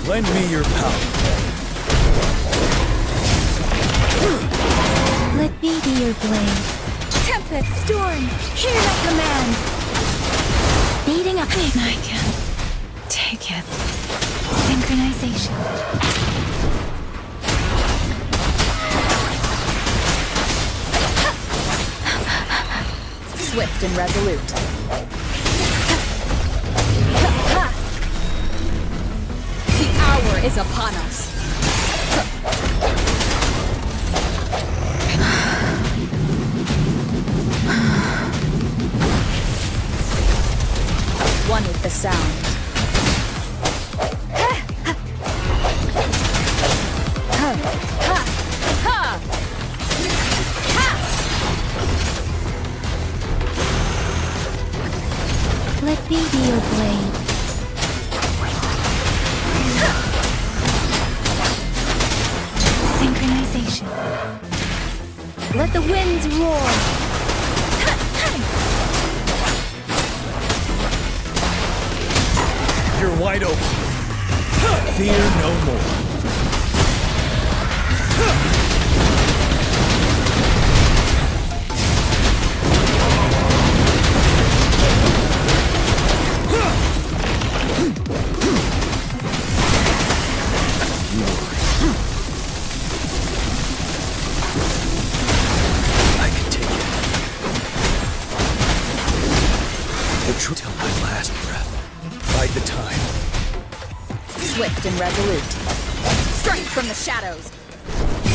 Lend me your power. Let me be your blade. Tempest, storm, hear my command. Speeding up. I can take it. Synchronization. Swift and resolute. The hour is upon us. One with the sound. Let me be your blade. Synchronization. Let the winds roar. You're wide open. Fear no more. I can take it. The truth till my last breath. Bide the time. Swift and resolute. Strength from the shadows.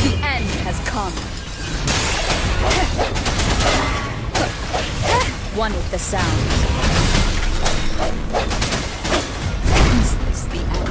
The end has come. One with the sound. Is this the end?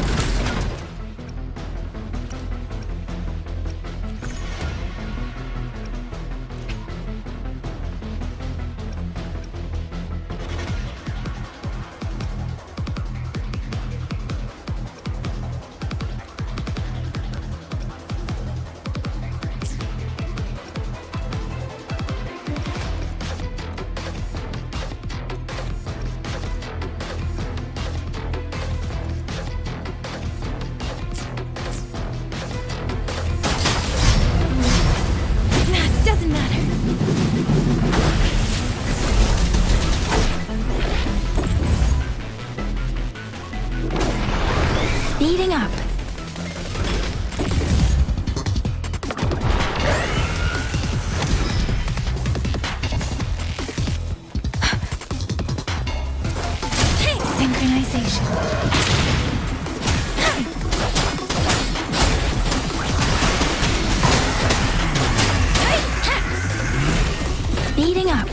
Speeding up.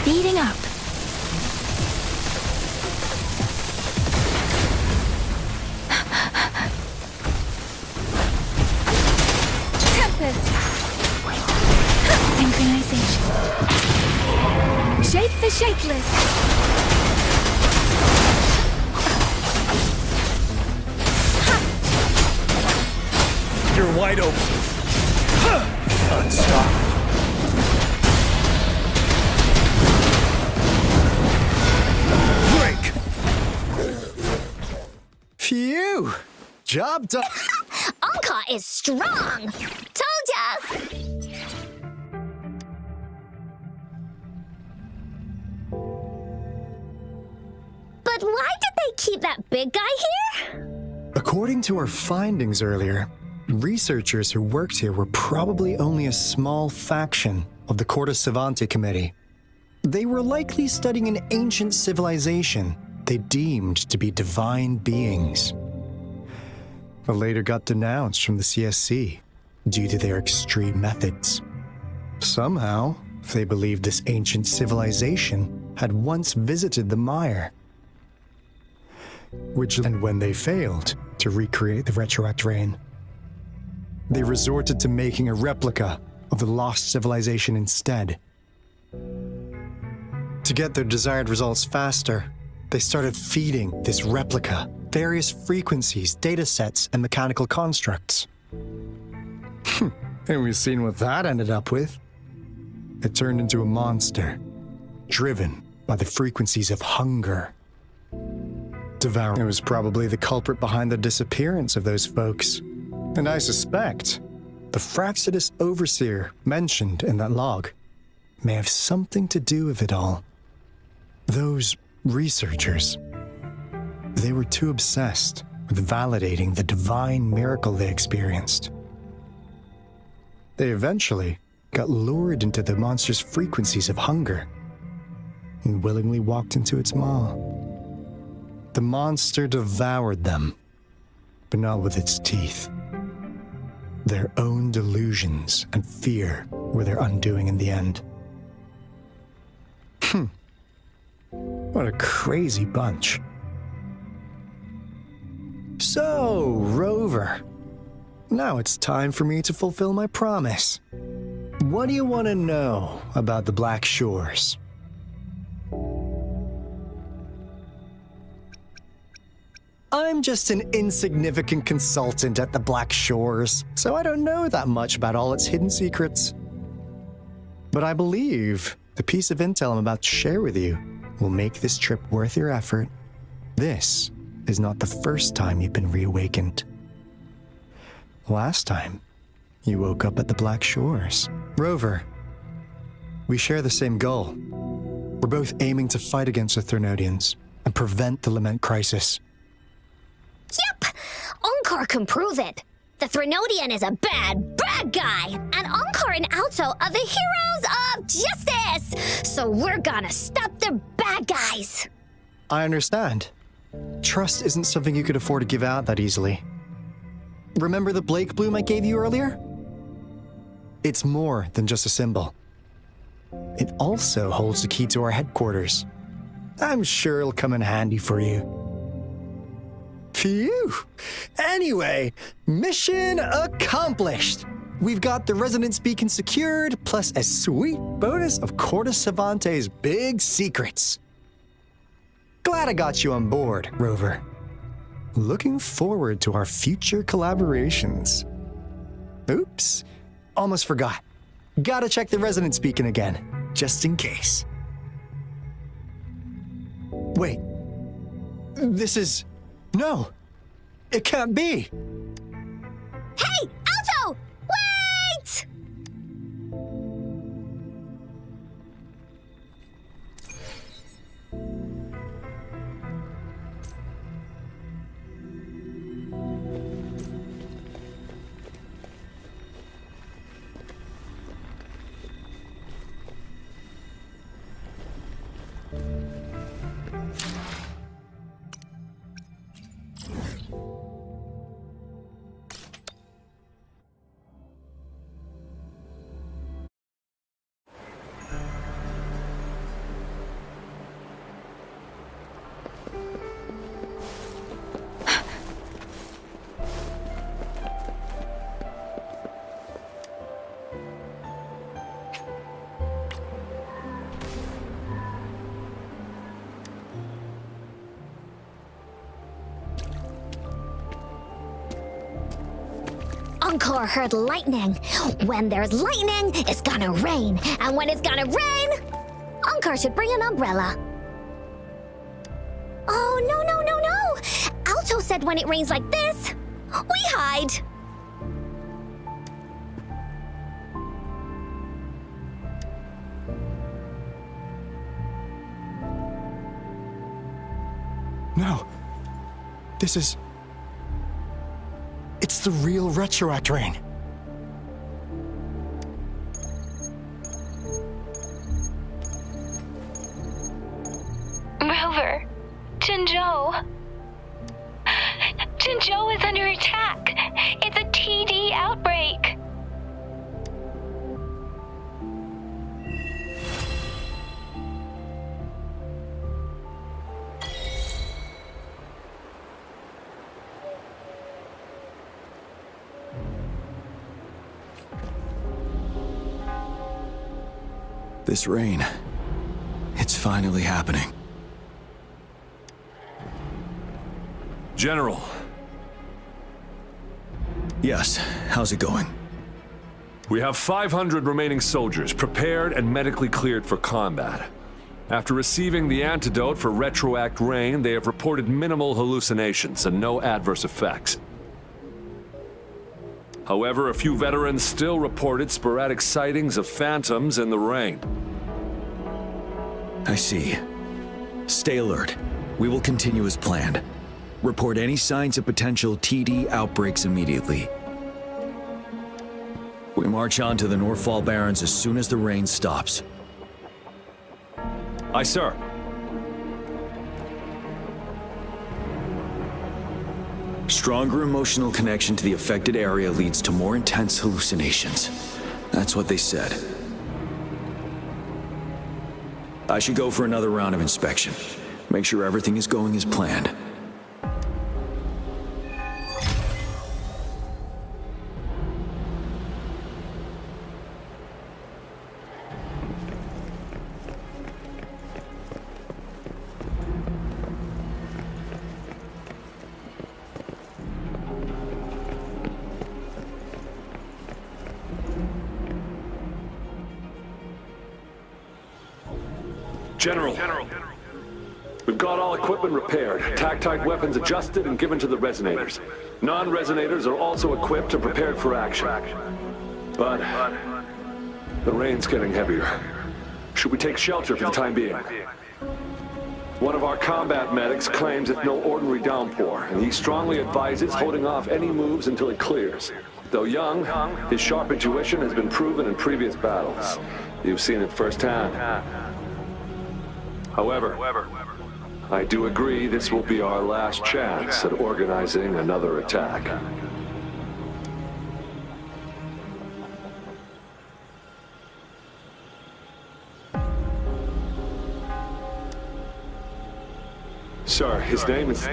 Speeding up. Tempest! Synchronization. Shake the shakeless! You're wide open. Unstoppable. Break! Phew! Job done. Anka is strong! Told ya! But why did they keep that big guy here? According to our findings earlier, researchers who worked here were probably only a small faction of the ختام committee. They were likely studying an ancient civilization they deemed to be divine beings, but later got denounced from the CSC due to their extreme methods. Somehow, they believed this ancient civilization had once visited the mire, and when they failed to recreate the retroact rain, they resorted to making a replica of the lost civilization instead. To get their desired results faster, they started feeding this replica various frequencies, datasets, and mechanical constructs. And we've seen what that ended up with. It turned into a monster, driven by the frequencies of hunger. Devour. It was probably the culprit behind the disappearance of those folks. And I suspect the Fraxidus Overseer mentioned in that log may have something to do with it all. Those researchers, they were too obsessed with validating the divine miracle they experienced. They eventually got lured into the monster's frequencies of hunger and willingly walked into its maw. The monster devoured them, but not with its teeth. Their own delusions and fear were their undoing in the end. What a crazy bunch. So, Rover, now it's time for me to fulfill my promise. What do you want to know about the Black Shores? I'm just an insignificant consultant at the Black Shores, so I don't know that much about all its hidden secrets. But I believe the piece of intel I'm about to share with you will make this trip worth your effort. This is not the first time you've been reawakened. Last time, you woke up at the Black Shores. Rover, we share the same goal. We're both aiming to fight against the Threnodians and prevent the Lament Crisis. Yep! Onkar can prove it. The Threnodian is a bad, bad guy, and Onkar and Alto are the heroes of justice! So we're gonna stop the bad guys! I understand. Trust isn't something you could afford to give out that easily. Remember the Blake Bloom I gave you earlier? It's more than just a symbol. It also holds the key to our headquarters. I'm sure it'll come in handy for you. Phew! Anyway, mission accomplished! We've got the resonance beacon secured, plus a sweet bonus of ختام's big secrets. Glad I got you on board, Rover. Looking forward to our future collaborations. Oops, almost forgot. Gotta check the resonance beacon again, just in case. Wait, this is... No, it can't be. Hey, Alto! Wait! Encore heard lightning. When there's lightning, it's gonna rain. And when it's gonna rain, Encore should bring an umbrella. Oh, no, no, no, no! Alto said when it rains like this, we hide. No. This is... It's the real Retroact rain. Rover, Jinzhou. Jinzhou is under attack. It's a TD outbreak. This rain, it's finally happening. General. Yes, how's it going? We have 500 remaining soldiers prepared and medically cleared for combat. After receiving the antidote for Retroact rain, they have reported minimal hallucinations and no adverse effects. However, a few veterans still reported sporadic sightings of phantoms in the rain. I see. Stay alert. We will continue as planned. Report any signs of potential TD outbreaks immediately. We march on to the Northfall Barrens as soon as the rain stops. Aye, sir. Stronger emotional connection to the affected area leads to more intense hallucinations. That's what they said. I should go for another round of inspection. Make sure everything is going as planned. General. We've got all equipment repaired, tactite weapons adjusted and given to the resonators. Non-resonators are also equipped and prepared for action. But the rain's getting heavier. Should we take shelter for the time being? One of our combat medics claims it's no ordinary downpour, and he strongly advises holding off any moves until it clears. Though young, his sharp intuition has been proven in previous battles. You've seen it firsthand. However, I do agree this will be our last chance at organizing another attack. Sir, his name is...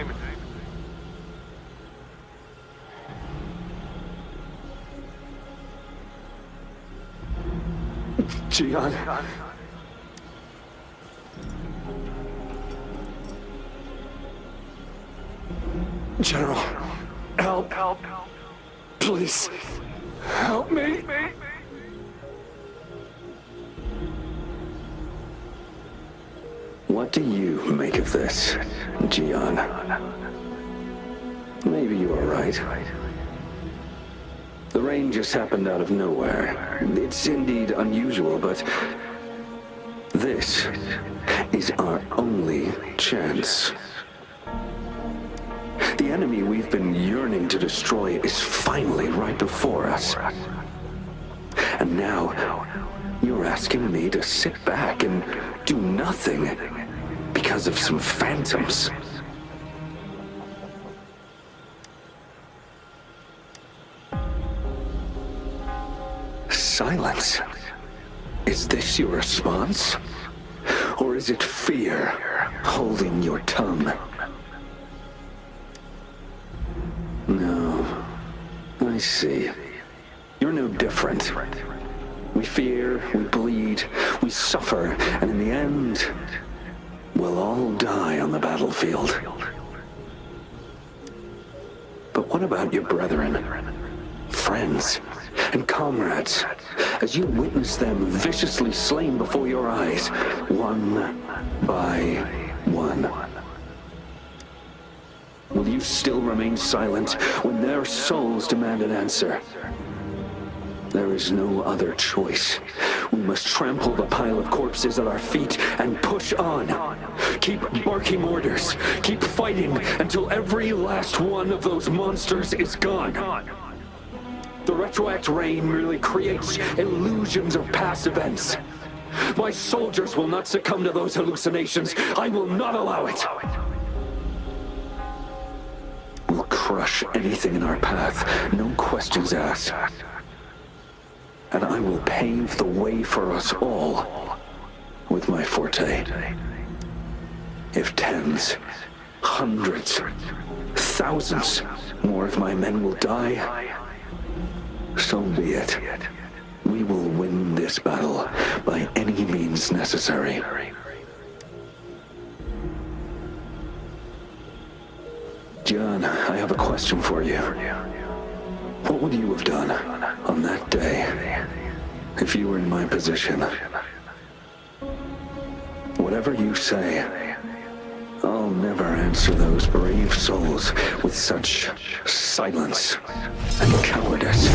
Jian. General, help. Please, help me. What do you make of this, Jian? Maybe you are right. The rain just happened out of nowhere. It's indeed unusual, but this is our only chance. The enemy we've been yearning to destroy is finally right before us. And now, you're asking me to sit back and do nothing because of some phantoms. Silence. Is this your response? Or is it fear holding your tongue? No, I see. You're no different. We fear, we bleed, we suffer, and in the end, we'll all die on the battlefield. But what about your brethren? friends and comrades as you witness them viciously slain before your eyes, one by one. Will you still remain silent when their souls demand an answer? There is no other choice. We must trample the pile of corpses at our feet and push on. Keep barking orders. Keep fighting until every last one of those monsters is gone. The retroact rain merely creates illusions of past events. My soldiers will not succumb to those hallucinations. I will not allow it. We'll crush anything in our path, no questions asked. And I will pave the way for us all with my forte. If tens, hundreds, thousands more of my men will die, so be it. We will win this battle by any means necessary. John, I have a question for you. What would you have done on that day if you were in my position? Whatever you say, I'll never answer those brave souls with such silence and cowardice.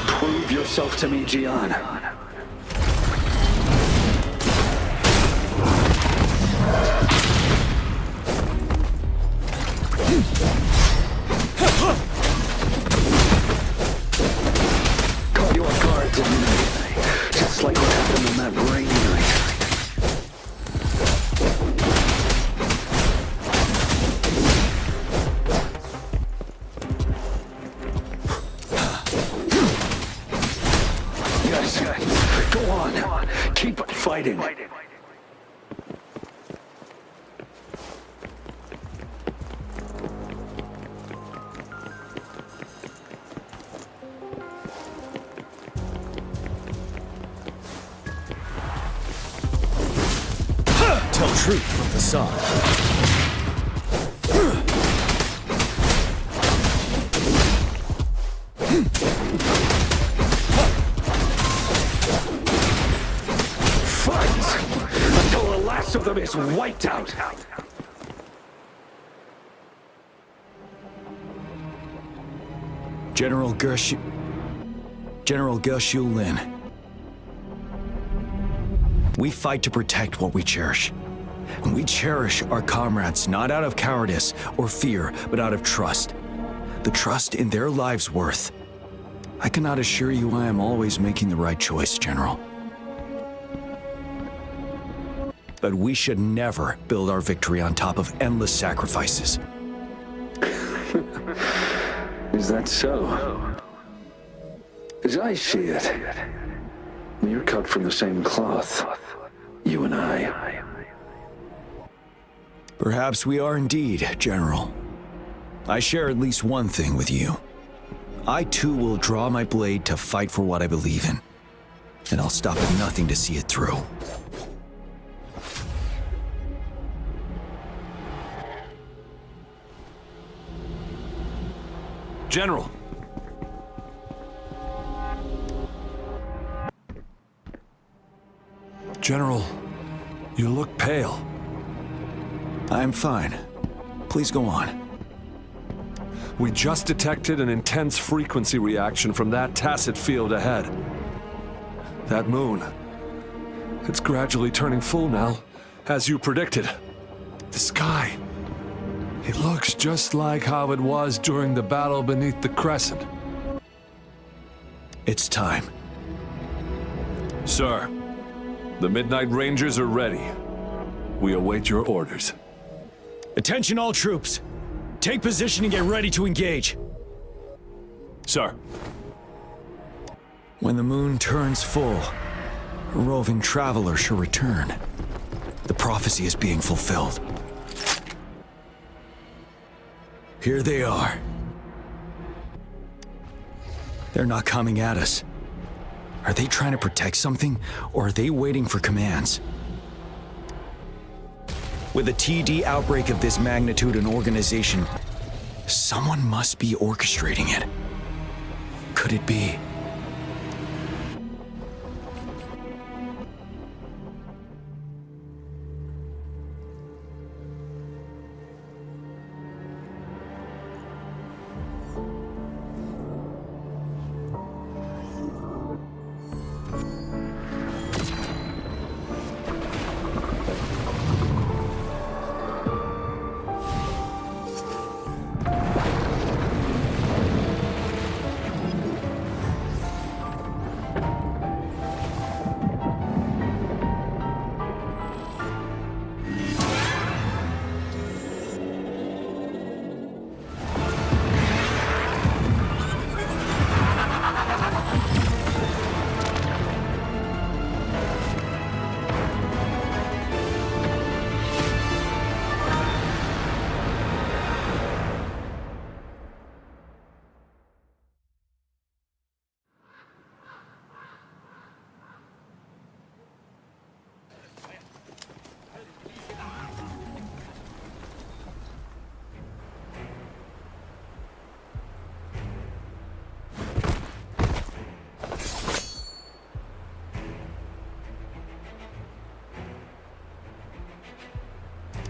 Prove yourself to me, Gian. Caught you off guard, didn't I? Just like what happened on that rainy night. Yes, go on. Keep fighting. Tell truth from the song. Fight until the last of them is wiped out. General Gershu Lin. We fight to protect what we cherish. And we cherish our comrades not out of cowardice or fear, but out of trust. The trust in their lives' worth. I cannot assure you I am always making the right choice, General. But we should never build our victory on top of endless sacrifices. Is that so? As I see it, we're cut from the same cloth, you and I. Perhaps we are indeed, General. I share at least one thing with you. I too will draw my blade to fight for what I believe in. And I'll stop at nothing to see it through. General! General, you look pale. I'm fine. Please go on. We just detected an intense frequency reaction from that tacit field ahead. That moon. It's gradually turning full now, as you predicted. The sky. It looks just like how it was during the battle beneath the crescent. It's time. Sir, the Midnight Rangers are ready. We await your orders. Attention all troops! Take position and get ready to engage. Sir. When the moon turns full, a roving traveler shall return. The prophecy is being fulfilled. Here they are. They're not coming at us. Are they trying to protect something, or are they waiting for commands? With a TD outbreak of this magnitude and organization, someone must be orchestrating it. Could it be?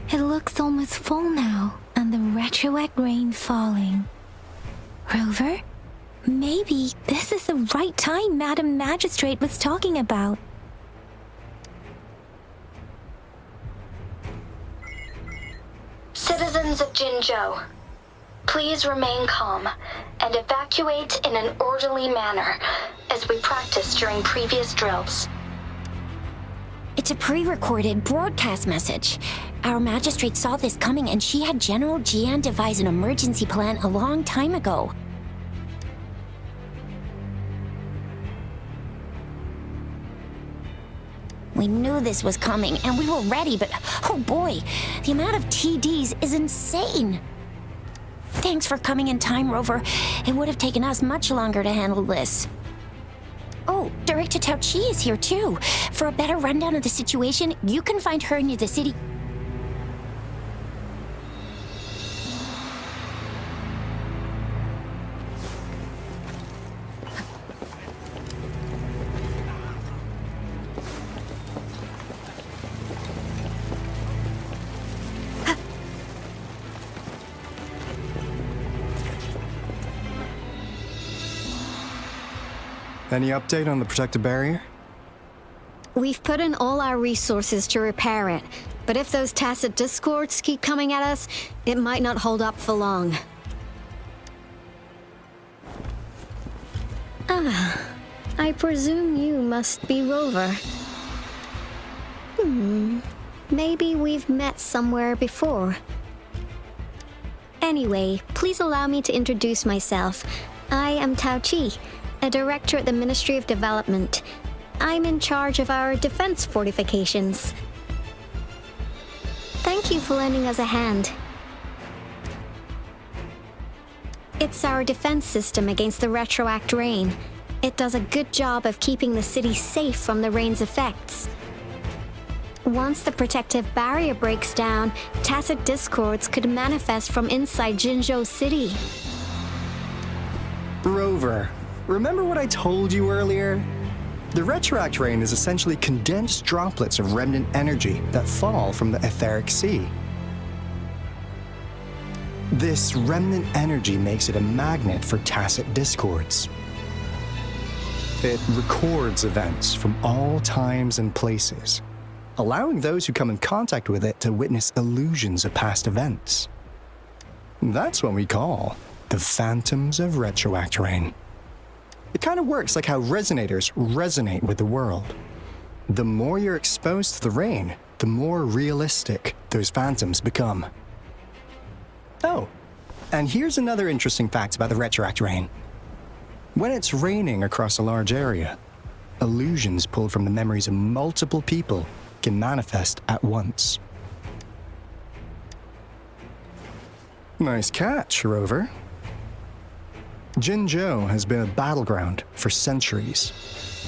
It looks almost full now, and the retroact rain falling. Rover? Maybe this is the right time Madam Magistrate was talking about. Citizens of Jinzhou, please remain calm and evacuate in an orderly manner as we practiced during previous drills. It's a pre-recorded broadcast message. Our magistrate saw this coming and she had General Jian devise an emergency plan a long time ago. We knew this was coming and we were ready, but oh boy, the amount of TDs is insane. Thanks for coming in time, Rover. It would have taken us much longer to handle this. Oh, Director Tao Chi is here too. For a better rundown of the situation, you can find her near the city. Any update on the protective barrier? We've put in all our resources to repair it, but if those tacit discords keep coming at us, it might not hold up for long. I presume you must be Rover. Maybe we've met somewhere before. Anyway, please allow me to introduce myself. I am Tao Chi, a director at the Ministry of Development. I'm in charge of our defense fortifications. Thank you for lending us a hand. It's our defense system against the retroact rain. It does a good job of keeping the city safe from the rain's effects. Once the protective barrier breaks down, tacit discords could manifest from inside Jinzhou City. Rover, remember what I told you earlier? The retroact rain is essentially condensed droplets of remnant energy that fall from the etheric sea. This remnant energy makes it a magnet for tacit discords. It records events from all times and places, allowing those who come in contact with it to witness illusions of past events. That's what we call the phantoms of retroact rain. It kind of works like how resonators resonate with the world. The more you're exposed to the rain, the more realistic those phantoms become. Oh, and here's another interesting fact about the retroact rain. When it's raining across a large area, illusions pulled from the memories of multiple people can manifest at once. Nice catch, Rover. Jinzhou has been a battleground for centuries.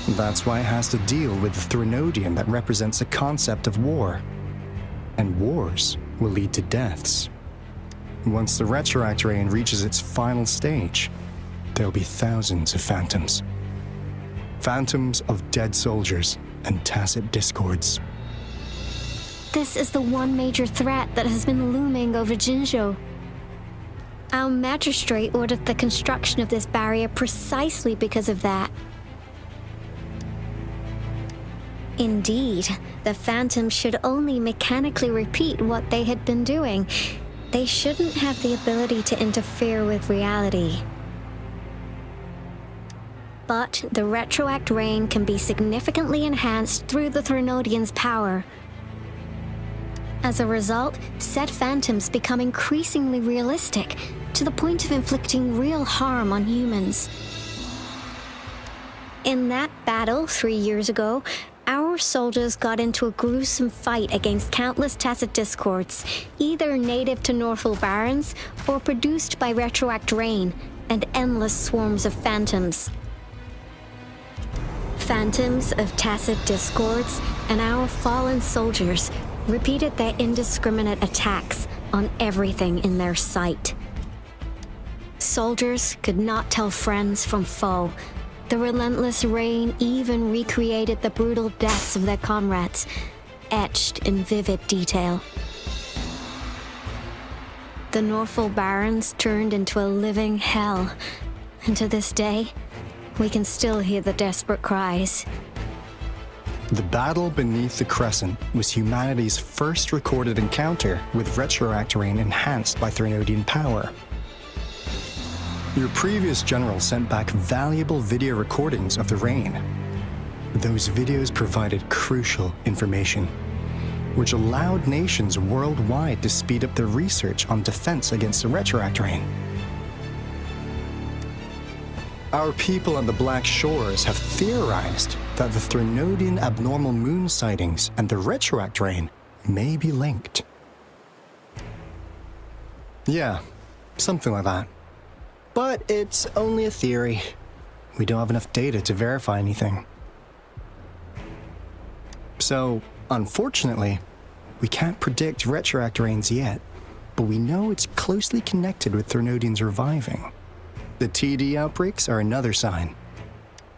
That's why it has to deal with the Threnodium that represents the concept of war. and wars will lead to deaths. Once the retroact rain reaches its final stage, there'll be thousands of phantoms. Phantoms of dead soldiers and tacit discords. This is the one major threat that has been looming over Jinzhou. Our magistrate ordered the construction of this barrier precisely because of that. Indeed, the phantoms should only mechanically repeat what they had been doing. They shouldn't have the ability to interfere with reality. But the retroact rain can be significantly enhanced through the Threnodian's power. As a result, said phantoms become increasingly realistic, to the point of inflicting real harm on humans. In that battle 3 years ago, our soldiers got into a gruesome fight against countless tacit discords, either native to Northwell Barrens or produced by retroact rain and endless swarms of phantoms. Phantoms of tacit discords and our fallen soldiers repeated their indiscriminate attacks on everything in their sight. Soldiers could not tell friends from foe. The relentless rain even recreated the brutal deaths of their comrades, etched in vivid detail. The Northwell Barrens turned into a living hell, and to this day, we can still hear the desperate cries. The battle beneath the Crescent was humanity's first recorded encounter with retroact rain enhanced by Threnodian power. Your previous general sent back valuable video recordings of the rain. Those videos provided crucial information, which allowed nations worldwide to speed up their research on defense against the retroact rain. Our people on the Black Shores have theorized that the Threnodian abnormal moon sightings and the retroact rain may be linked. Yeah, something like that. But it's only a theory. We don't have enough data to verify anything. So, unfortunately, we can't predict retroact rains yet, but we know it's closely connected with Threnodians reviving. The TD outbreaks are another sign.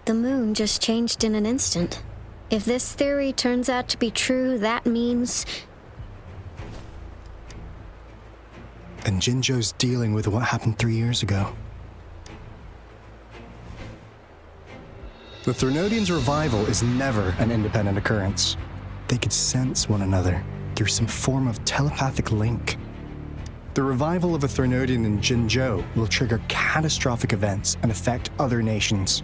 The moon just changed in an instant. If this theory turns out to be true, that means... And Jinzhou's dealing with what happened 3 years ago. The Threnodians' revival is never an independent occurrence. They could sense one another through some form of telepathic link. The revival of a Threnodian in Jinzhou will trigger catastrophic events and affect other nations.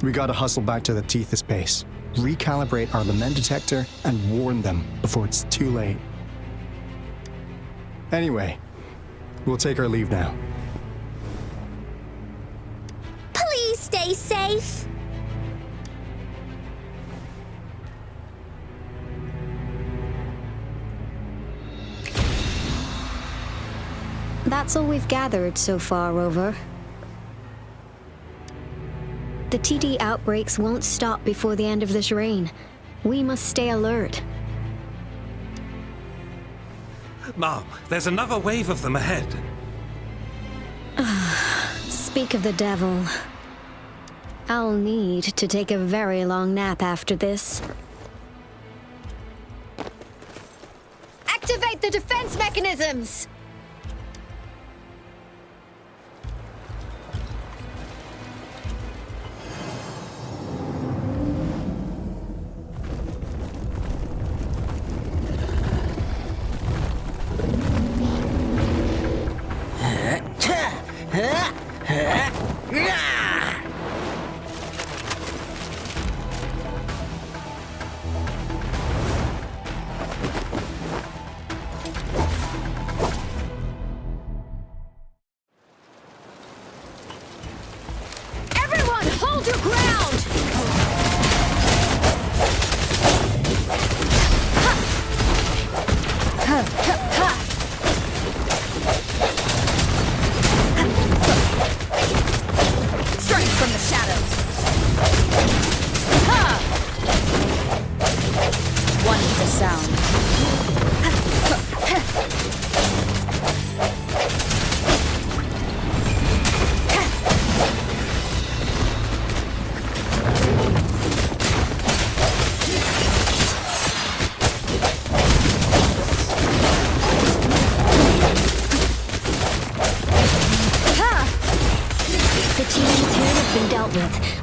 We gotta hustle back to the Tethys base, recalibrate our lament detector, and warn them before it's too late. Anyway, we'll take our leave now. Please stay safe. That's all we've gathered so far, Rover. The TD outbreaks won't stop before the end of this reign. We must stay alert. Mom, there's another wave of them ahead. Speak of the devil. I'll need to take a very long nap after this. Activate the defense mechanisms! the sound.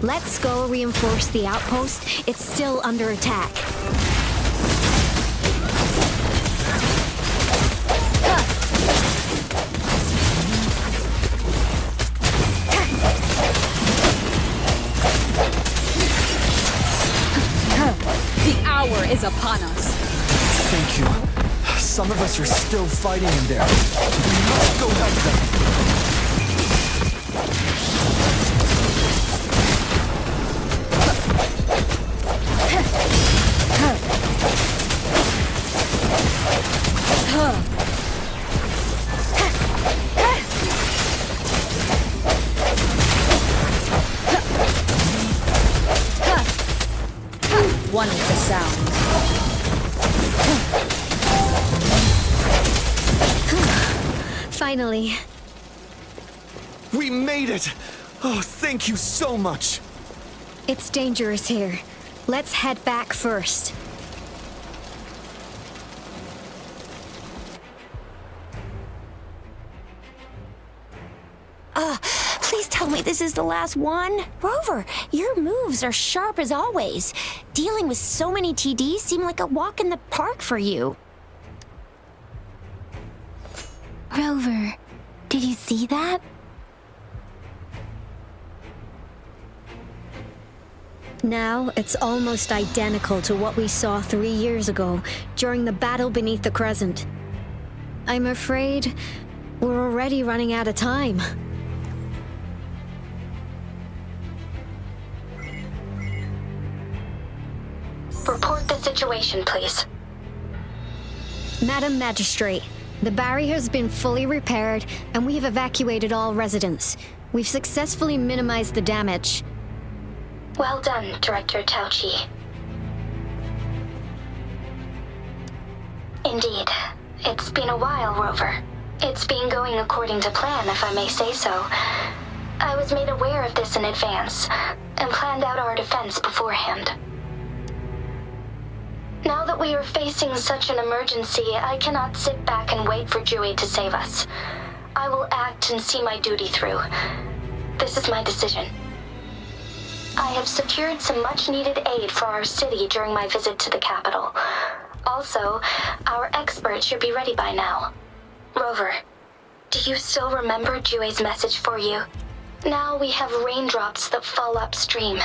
Let's go reinforce the outpost. It's still under attack. The hour is upon us. Thank you. Some of us are still fighting in there. We must go help them. One with the sound. Finally. We made it! Oh, thank you so much! It's dangerous here. Let's head back first. Please tell me this is the last one? Rover, your moves are sharp as always. Dealing with so many TDs seem like a walk in the park for you. Rover, did you see that? Now, it's almost identical to what we saw 3 years ago, during the battle beneath the Crescent. I'm afraid we're already running out of time. Report the situation, please. Madam Magistrate, the barrier has been fully repaired, and we have evacuated all residents. We've successfully minimized the damage. Well done, Director Tauchi. Indeed. It's been a while, Rover. It's been going according to plan, if I may say so. I was made aware of this in advance, and planned out our defense beforehand. Now that we are facing such an emergency, I cannot sit back and wait for Dewey to save us. I will act and see my duty through. This is my decision. I have secured some much-needed aid for our city during my visit to the capital. Also, our expert should be ready by now. Rover, do you still remember Dewey's message for you? Now we have raindrops that fall upstream,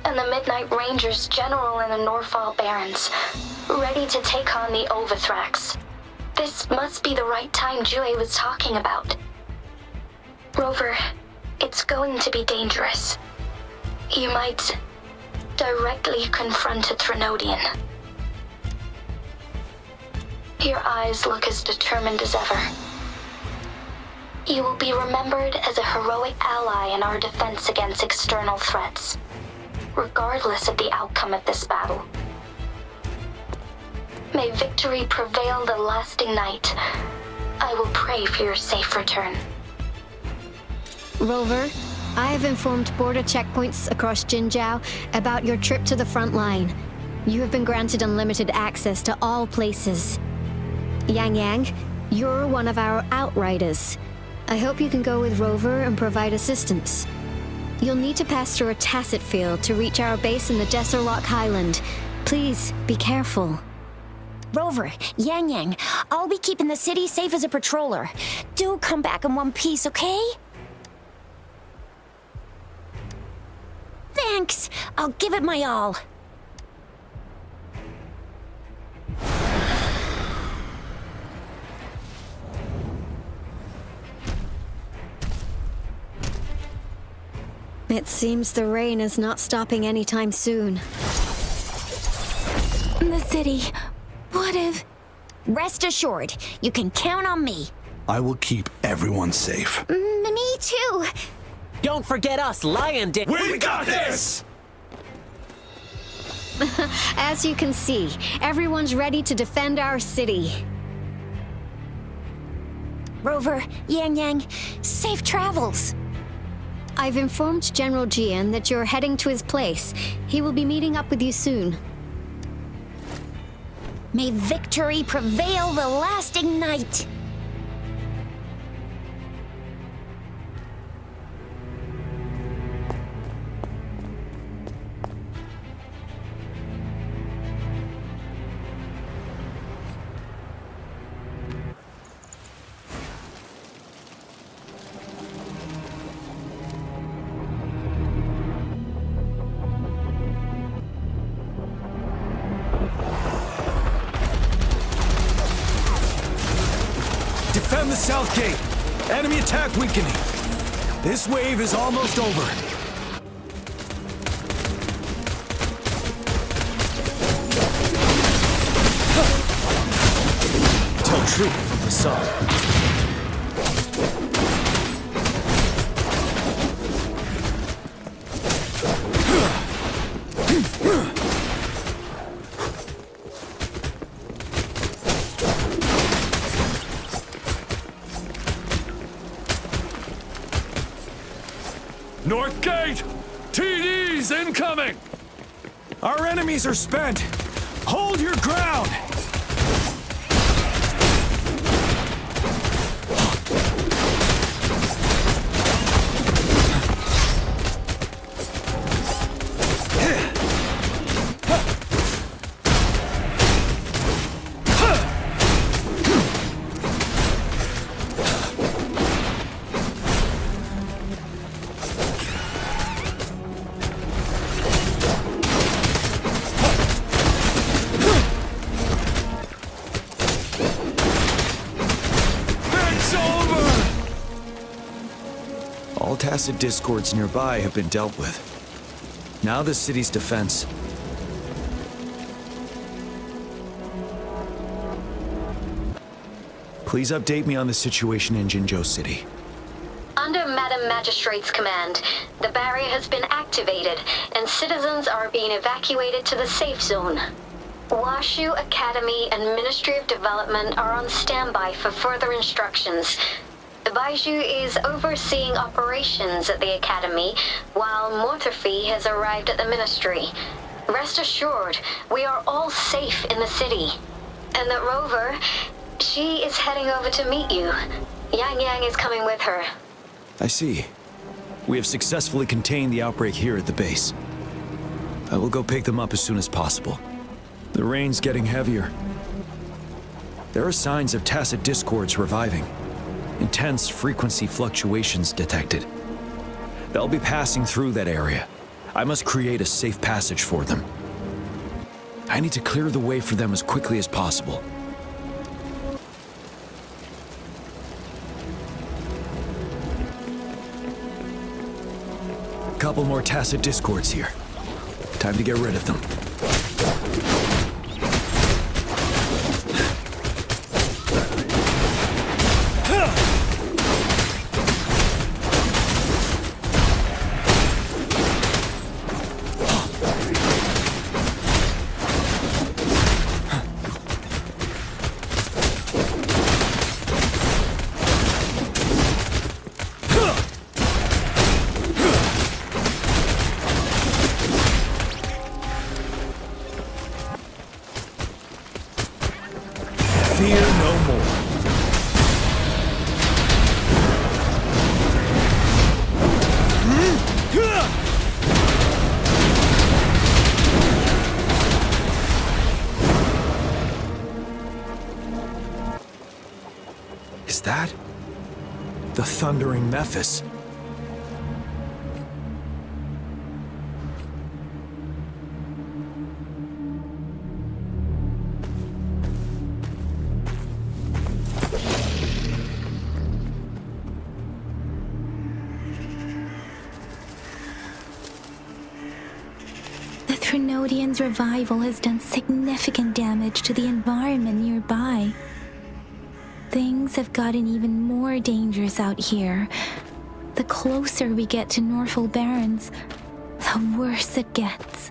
and the Midnight Rangers General in the Norfall Barrens, ready to take on the Overthrax. This must be the right time Dewey was talking about. Rover, it's going to be dangerous. You might directly confront a Trinodian. Your eyes look as determined as ever. You will be remembered as a heroic ally in our defense against external threats, regardless of the outcome of this battle. May victory prevail the lasting night. I will pray for your safe return. Rover, I have informed border checkpoints across Jinjiao about your trip to the front line. You have been granted unlimited access to all places. Yang Yang, you're one of our outriders. I hope you can go with Rover and provide assistance. You'll need to pass through a tacit field to reach our base in the Desert Rock Highland. Please, be careful. Rover, Yang Yang, I'll be keeping the city safe as a patroller. Do come back in one piece, okay? Thanks. I'll give it my all. It seems the rain is not stopping anytime soon. The city. What if... Rest assured, you can count on me. I will keep everyone safe. Me too. Don't forget us, Lion Dick. We got this! As you can see, everyone's ready to defend our city. Rover, Yang Yang, safe travels. I've informed General Jian that you're heading to his place. He will be meeting up with you soon. May victory prevail the lasting night. Defend the south gate! Enemy attack weakening! This wave is almost over. Tell truth from the sun. North Gate! TD's incoming! Our enemies are spent! Hold your ground! All tacit discords nearby have been dealt with. Now the city's defense. Please update me on the situation in Jinzhou City. Under Madam Magistrate's command, the barrier has been activated and citizens are being evacuated to the safe zone. Washu Academy and Ministry of Development are on standby for further instructions. Baiju is overseeing operations at the Academy, while Mortherfee has arrived at the Ministry. Rest assured, we are all safe in the city. And that Rover, she is heading over to meet you. Yang Yang is coming with her. I see. We have successfully contained the outbreak here at the base. I will go pick them up as soon as possible. The rain's getting heavier. There are signs of tacit discords reviving. Intense frequency fluctuations detected. They'll be passing through that area. I must create a safe passage for them. I need to clear the way for them as quickly as possible. Couple more tacit discords here. Time to get rid of them. Fear no more. Is that the thundering Mephis? Trinodian's revival has done significant damage to the environment nearby. Things have gotten even more dangerous out here. The closer we get to Norfolk Barrens, the worse it gets.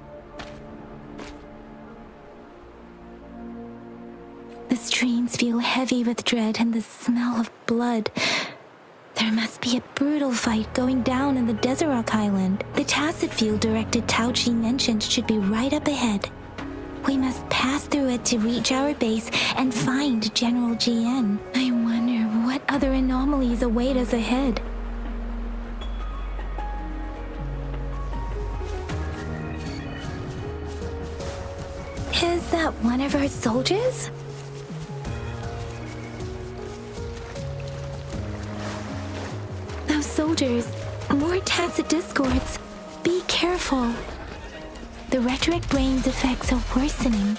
streams feel heavy with dread and the smell of blood. There must be a brutal fight going down in the Desert Island. The tacit field directed Tao-Chi mentioned should be right up ahead. We must pass through it to reach our base and find General GN. I wonder what other anomalies await us ahead. Is that one of our soldiers? Those soldiers, more tacit discords. Be careful. The rhetoric brain's effects are worsening.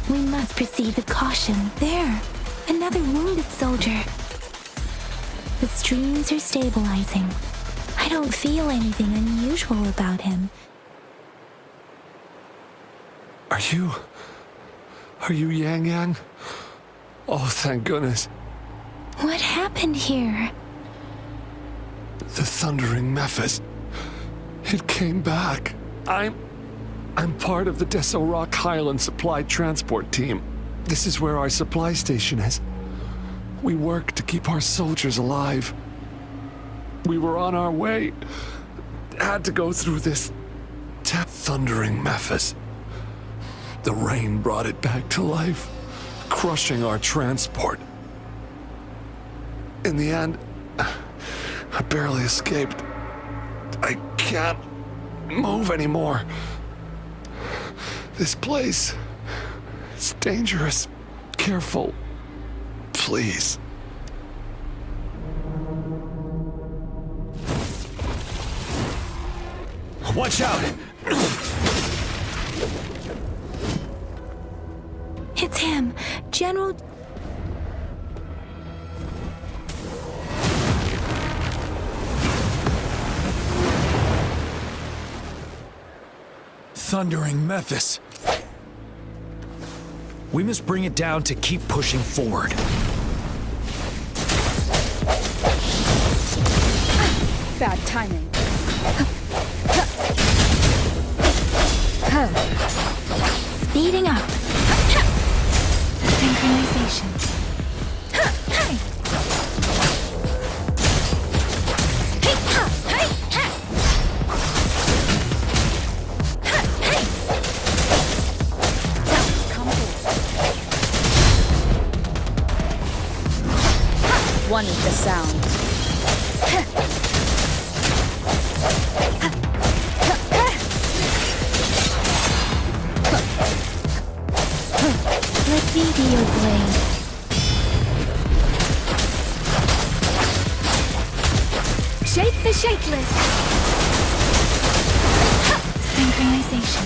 We must proceed with caution. There, another wounded soldier. The streams are stabilizing. I don't feel anything unusual about him. Are you Yang Yang? Oh, thank goodness. What happened here? The thundering Memphis. It came back. I'm part of the Deso Rock Highland Supply Transport Team. This is where our supply station is. We work to keep our soldiers alive. We were on our way. Had to go through this thundering Memphis. The rain brought it back to life, crushing our transport. In the end, I barely escaped. I can't move anymore. This place is dangerous. Careful, please. Watch out! It's him, General... Thundering Memphis. We must bring it down to keep pushing forward. Bad timing. Speeding up. Synchronization. One with the sound. Let me be your blade. Shake the shakeless. Synchronization.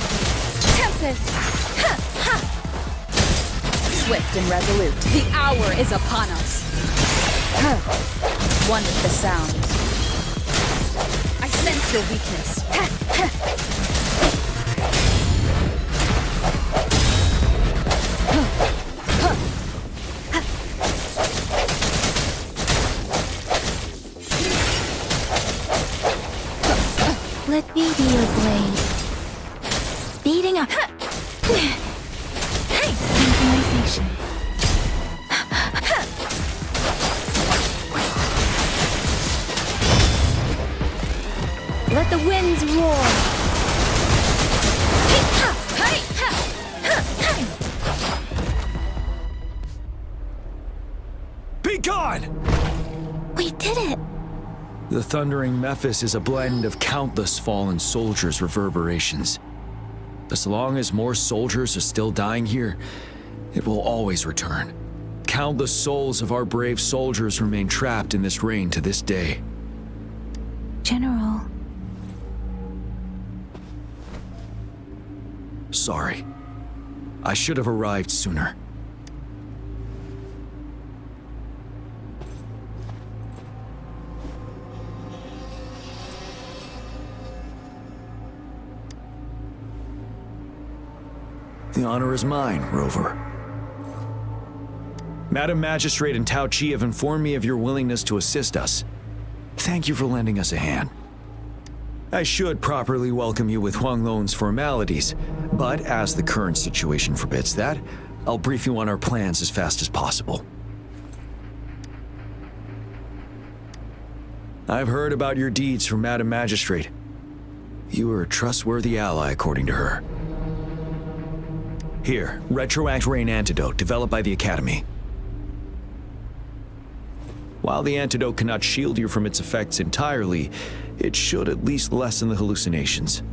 Tempest! Swift and resolute, the hour is upon us. One with the sound. I sense your weakness. Let me be your blade. Speeding up. Synchronization. Let the winds roar. Be gone! We did it. The thundering Memphis is a blend of countless fallen soldiers' reverberations. As long as more soldiers are still dying here, it will always return. Countless souls of our brave soldiers remain trapped in this rain to this day. General. Sorry. I should have arrived sooner. The honor is mine, Rover. Madam Magistrate and Tao-Chi have informed me of your willingness to assist us. Thank you for lending us a hand. I should properly welcome you with Huang Lon's formalities, but as the current situation forbids that, I'll brief you on our plans as fast as possible. I've heard about your deeds from Madam Magistrate. You are a trustworthy ally, according to her. Here, Retroact Rain Antidote, developed by the Academy. While the antidote cannot shield you from its effects entirely, it should at least lessen the hallucinations.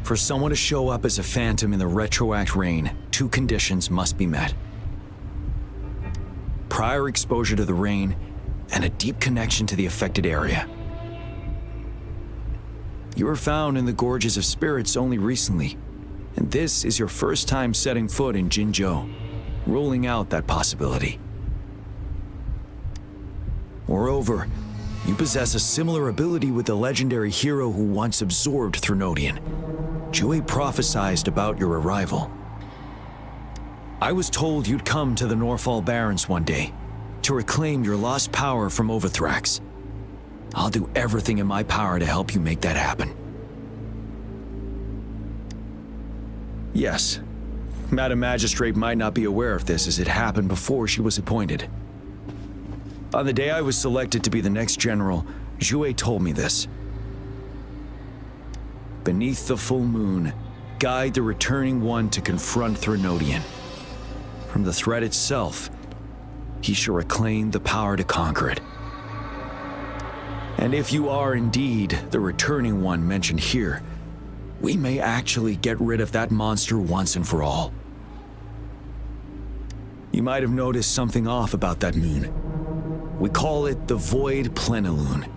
For someone to show up as a phantom in the Retroact Rain, 2 conditions must be met. Prior exposure to the rain, and a deep connection to the affected area. You were found in the Gorges of Spirits only recently, and this is your first time setting foot in Jinzhou, ruling out that possibility. Moreover, you possess a similar ability with the legendary hero who once absorbed Threnodian. Jue prophesied about your arrival. I was told you'd come to the Norfall Barrens one day to reclaim your lost power from Overthrax. I'll do everything in my power to help you make that happen. Yes, Madam Magistrate might not be aware of this as it happened before she was appointed. On the day I was selected to be the next general, Jue told me this. Beneath the full moon, guide the returning one to confront Threnodian. From the threat itself, he shall reclaim the power to conquer it. And if you are indeed the returning one mentioned here, we may actually get rid of that monster once and for all. You might have noticed something off about that moon. We call it the Void Plenilune.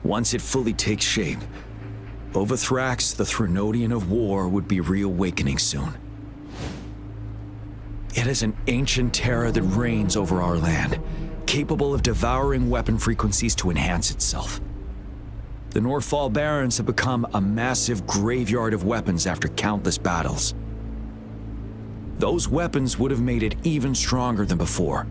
Once it fully takes shape, Overthrax, the Threnodian of War, would be reawakening soon. It is an ancient terror that reigns over our land, capable of devouring weapon frequencies to enhance itself. The Norfall Barrens have become a massive graveyard of weapons after countless battles. Those weapons would have made it even stronger than before.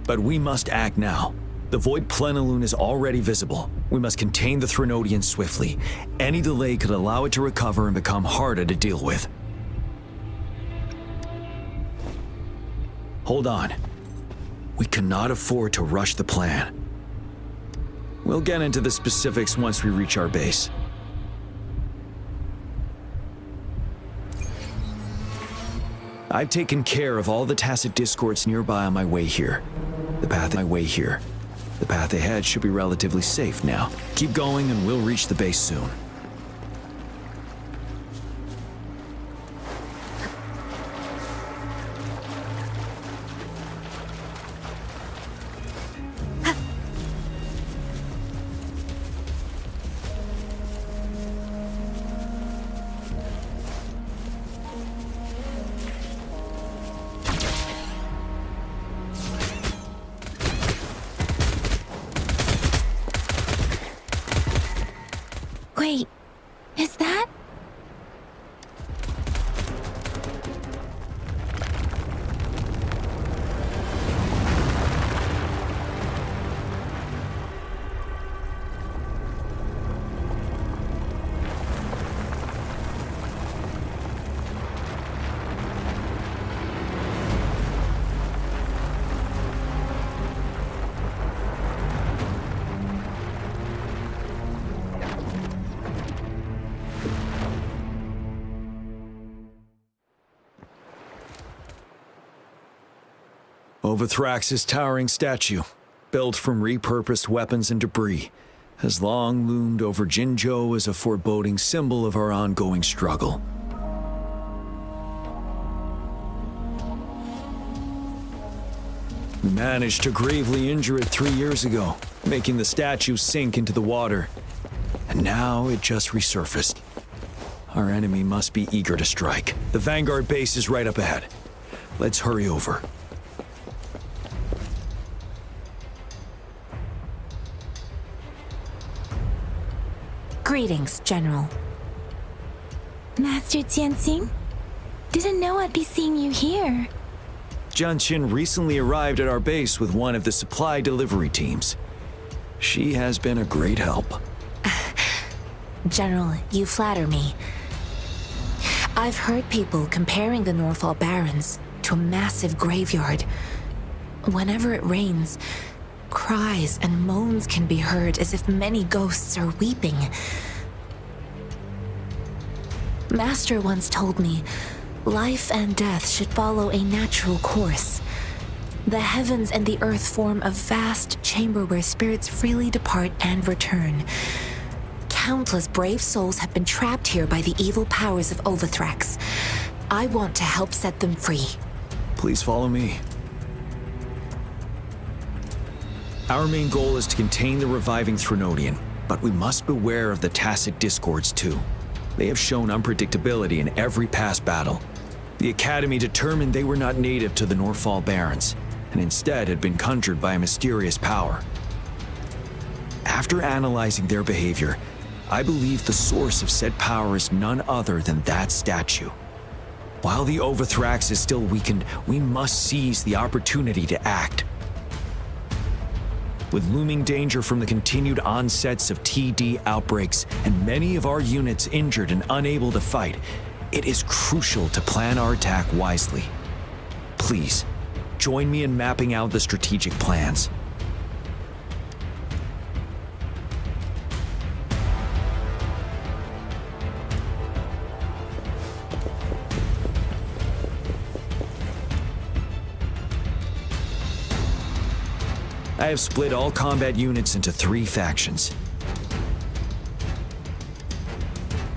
But we must act now. The Void Plenilune is already visible. We must contain the Threnodian swiftly. Any delay could allow it to recover and become harder to deal with. Hold on. We cannot afford to rush the plan. We'll get into the specifics once we reach our base. I've taken care of all the tacit discords nearby on my way here. The path ahead should be relatively safe now. Keep going and we'll reach the base soon. Wait, is that? Overthrax's towering statue, built from repurposed weapons and debris, has long loomed over Jinzhou as a foreboding symbol of our ongoing struggle. We managed to gravely injure it 3 years ago, making the statue sink into the water. And now it just resurfaced. Our enemy must be eager to strike. The Vanguard base is right up ahead. Let's hurry over. Greetings, General. Master Jianxing? Didn't know I'd be seeing you here. Jianqin recently arrived at our base with one of the supply delivery teams. She has been a great help. General, you flatter me. I've heard people comparing the Norfall Barrens to a massive graveyard. Whenever it rains, cries and moans can be heard as if many ghosts are weeping. Master once told me, life and death should follow a natural course. The heavens and the earth form a vast chamber where spirits freely depart and return. Countless brave souls have been trapped here by the evil powers of Overthrax. I want to help set them free. Please follow me. Our main goal is to contain the reviving Threnodian, but we must beware of the tacit discords too. They have shown unpredictability in every past battle. The Academy determined they were not native to the Norfall Barrens, and instead had been conjured by a mysterious power. After analyzing their behavior, I believe the source of said power is none other than that statue. While the Overthrax is still weakened, we must seize the opportunity to act. With looming danger from the continued onsets of TD outbreaks and many of our units injured and unable to fight, it is crucial to plan our attack wisely. Please, join me in mapping out the strategic plans. I have split all combat units into 3 factions.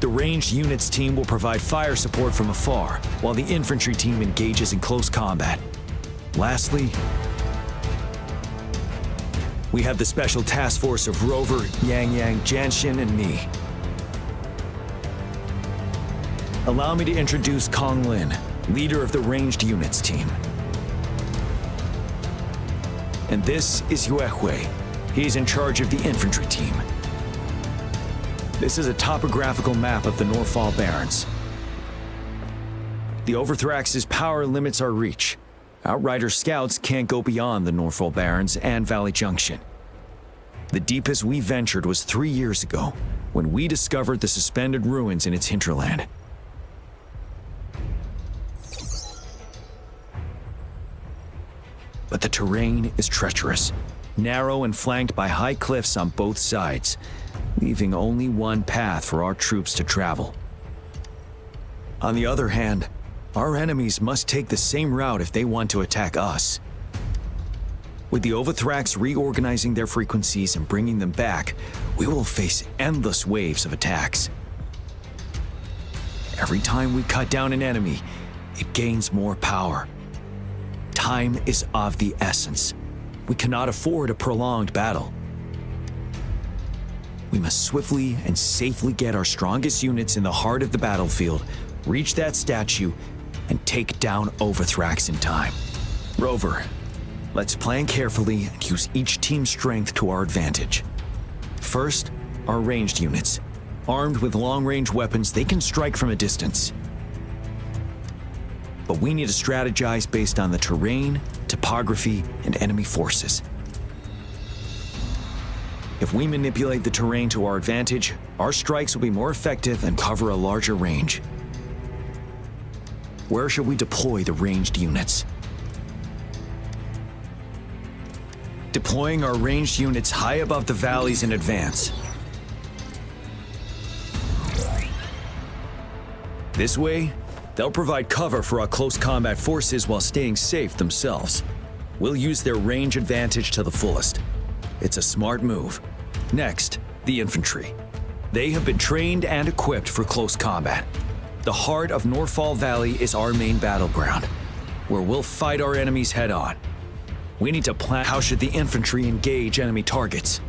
The ranged units team will provide fire support from afar, while the infantry team engages in close combat. Lastly, we have the special task force of Rover, Yang Yang, Janshin, and me. Allow me to introduce Kong Lin, leader of the ranged units team. And this is Yue Hui. He's in charge of the infantry team. This is a topographical map of the Norfall Barrens. The Overthrax's power limits our reach. Outrider scouts can't go beyond the Norfall Barrens and Valley Junction. The deepest we ventured was 3 years ago, when we discovered the suspended ruins in its hinterland. But the terrain is treacherous, narrow and flanked by high cliffs on both sides, leaving only one path for our troops to travel. On the other hand, our enemies must take the same route if they want to attack us. With the Overthrax reorganizing their frequencies and bringing them back, we will face endless waves of attacks. Every time we cut down an enemy, it gains more power. Time is of the essence. We cannot afford a prolonged battle. We must swiftly and safely get our strongest units in the heart of the battlefield, reach that statue, and take down Overthrax in time. Rover, let's plan carefully and use each team's strength to our advantage. First, our ranged units. Armed with long-range weapons, they can strike from a distance. But we need to strategize based on the terrain, topography, and enemy forces. If we manipulate the terrain to our advantage, our strikes will be more effective and cover a larger range. Where should we deploy the ranged units? Deploying our ranged units high above the valleys in advance. This way, they'll provide cover for our close combat forces while staying safe themselves. We'll use their range advantage to the fullest. It's a smart move. Next, the infantry. They have been trained and equipped for close combat. The heart of Norfall Valley is our main battleground, where we'll fight our enemies head on. We need to plan how should the infantry engage enemy targets.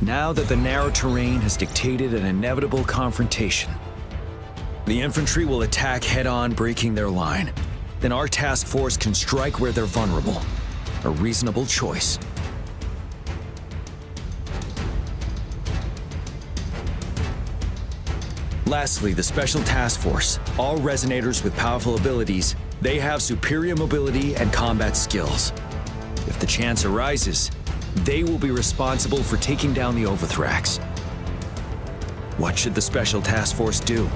Now that the narrow terrain has dictated an inevitable confrontation, the infantry will attack head-on, breaking their line. Then our task force can strike where they're vulnerable. A reasonable choice. Lastly, the Special Task Force. All resonators with powerful abilities, they have superior mobility and combat skills. If the chance arises, they will be responsible for taking down the Overthrax. What should the Special Task Force do?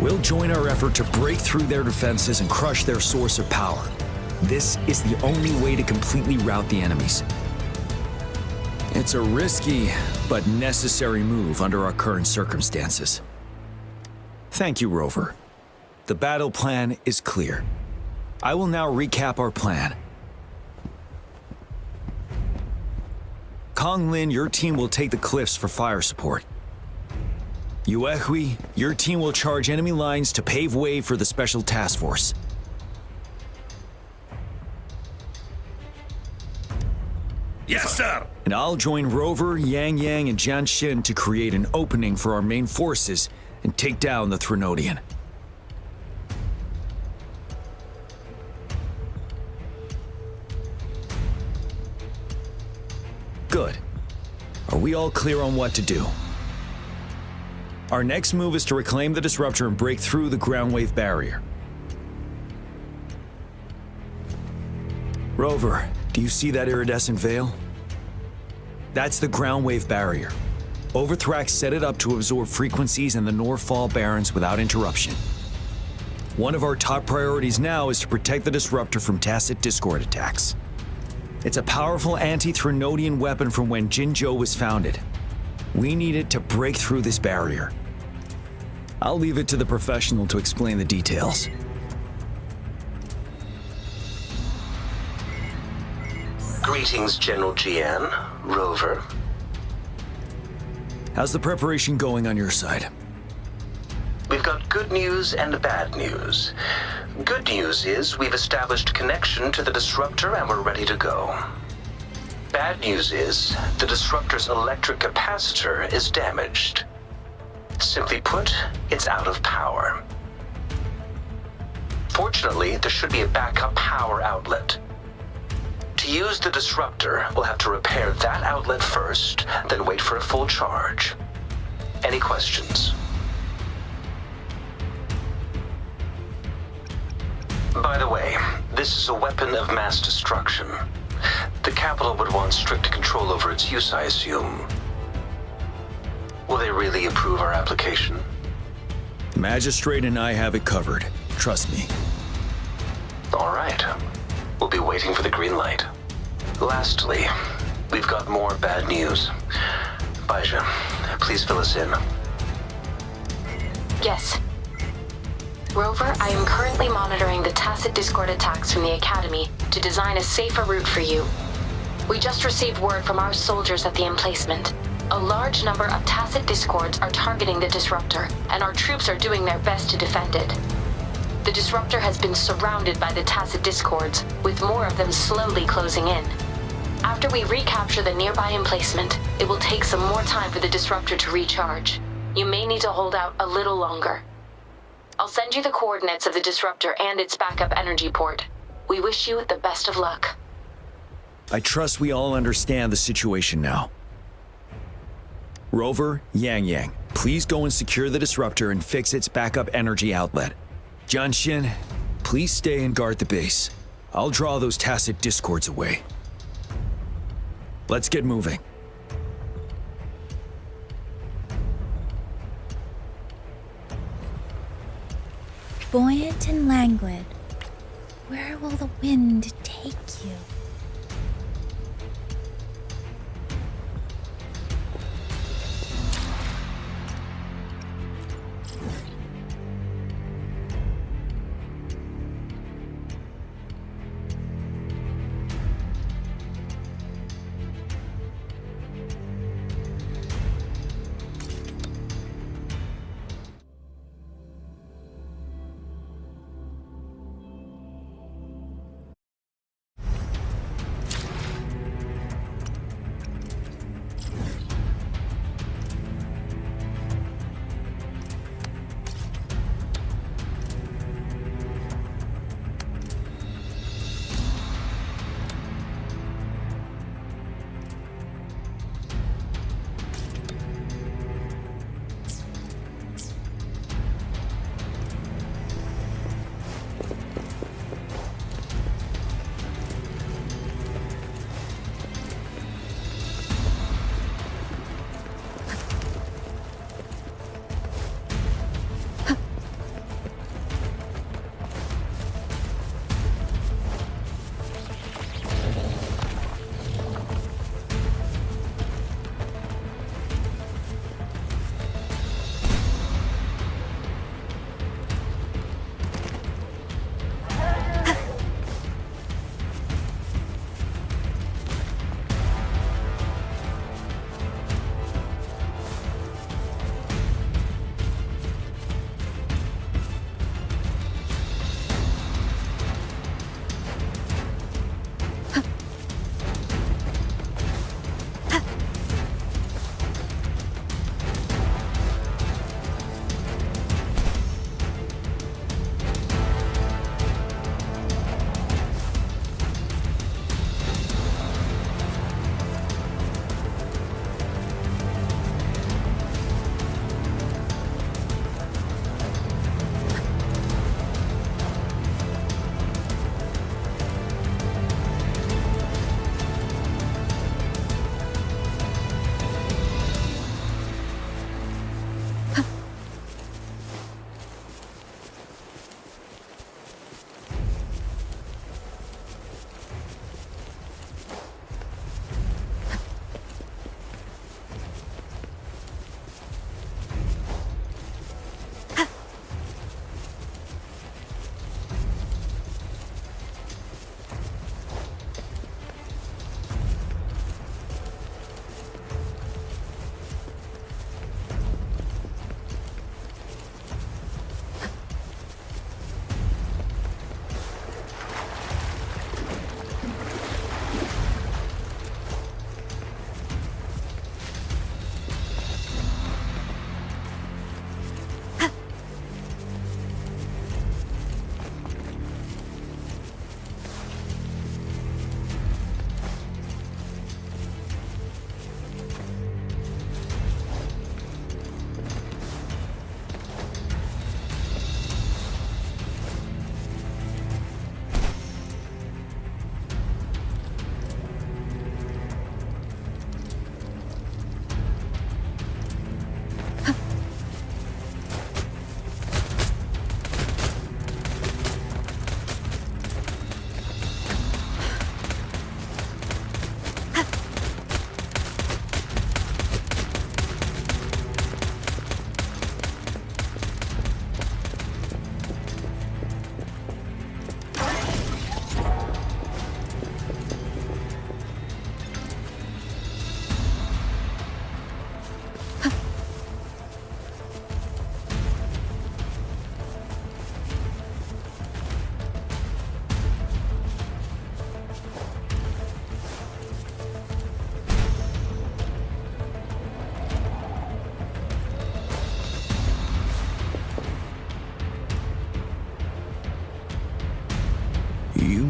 We'll join our effort to break through their defenses and crush their source of power. This is the only way to completely rout the enemies. It's a risky but necessary move under our current circumstances. Thank you, Rover. The battle plan is clear. I will now recap our plan. Kong Lin, your team will take the cliffs for fire support. Yuehui, your team will charge enemy lines to pave way for the Special Task Force. Yes, sir! And I'll join Rover, Yang Yang, and Jian Xin to create an opening for our main forces and take down the Threnodian. Good. Are we all clear on what to do? Our next move is to reclaim the disruptor and break through the ground wave barrier. Rover, do you see that iridescent veil? That's the ground wave barrier. Overthrax set it up to absorb frequencies in the Norfall Barrens without interruption. One of our top priorities now is to protect the disruptor from tacit discord attacks. It's a powerful anti-Threnodian weapon from when Jinzhou was founded. We need it to break through this barrier. I'll leave it to the professional to explain the details. Greetings, General Jian, Rover. How's the preparation going on your side? We've got good news and bad news. Good news is we've established connection to the disruptor and we're ready to go. Bad news is the disruptor's electric capacitor is damaged. Simply put, it's out of power. Fortunately, there should be a backup power outlet. To use the disruptor, we'll have to repair that outlet first, then wait for a full charge. Any questions? By the way, this is a weapon of mass destruction. The capital would want strict control over its use, I assume. Will they really approve our application? Magistrate and I have it covered. Trust me. All right. We'll be waiting for the green light. Lastly, we've got more bad news. Baija, please fill us in. Yes. Rover, I am currently monitoring the tacit discord attacks from the Academy to design a safer route for you. We just received word from our soldiers at the emplacement. A large number of tacit discords are targeting the disruptor, and our troops are doing their best to defend it. The disruptor has been surrounded by the tacit discords, with more of them slowly closing in. After we recapture the nearby emplacement, it will take some more time for the disruptor to recharge. You may need to hold out a little longer. I'll send you the coordinates of the disruptor and its backup energy port. We wish you the best of luck. I trust we all understand the situation now. Rover, Yang Yang, please go and secure the disruptor and fix its backup energy outlet. Jian Xin, please stay and guard the base. I'll draw those tacit discords away. Let's get moving. Buoyant and languid, where will the wind take you?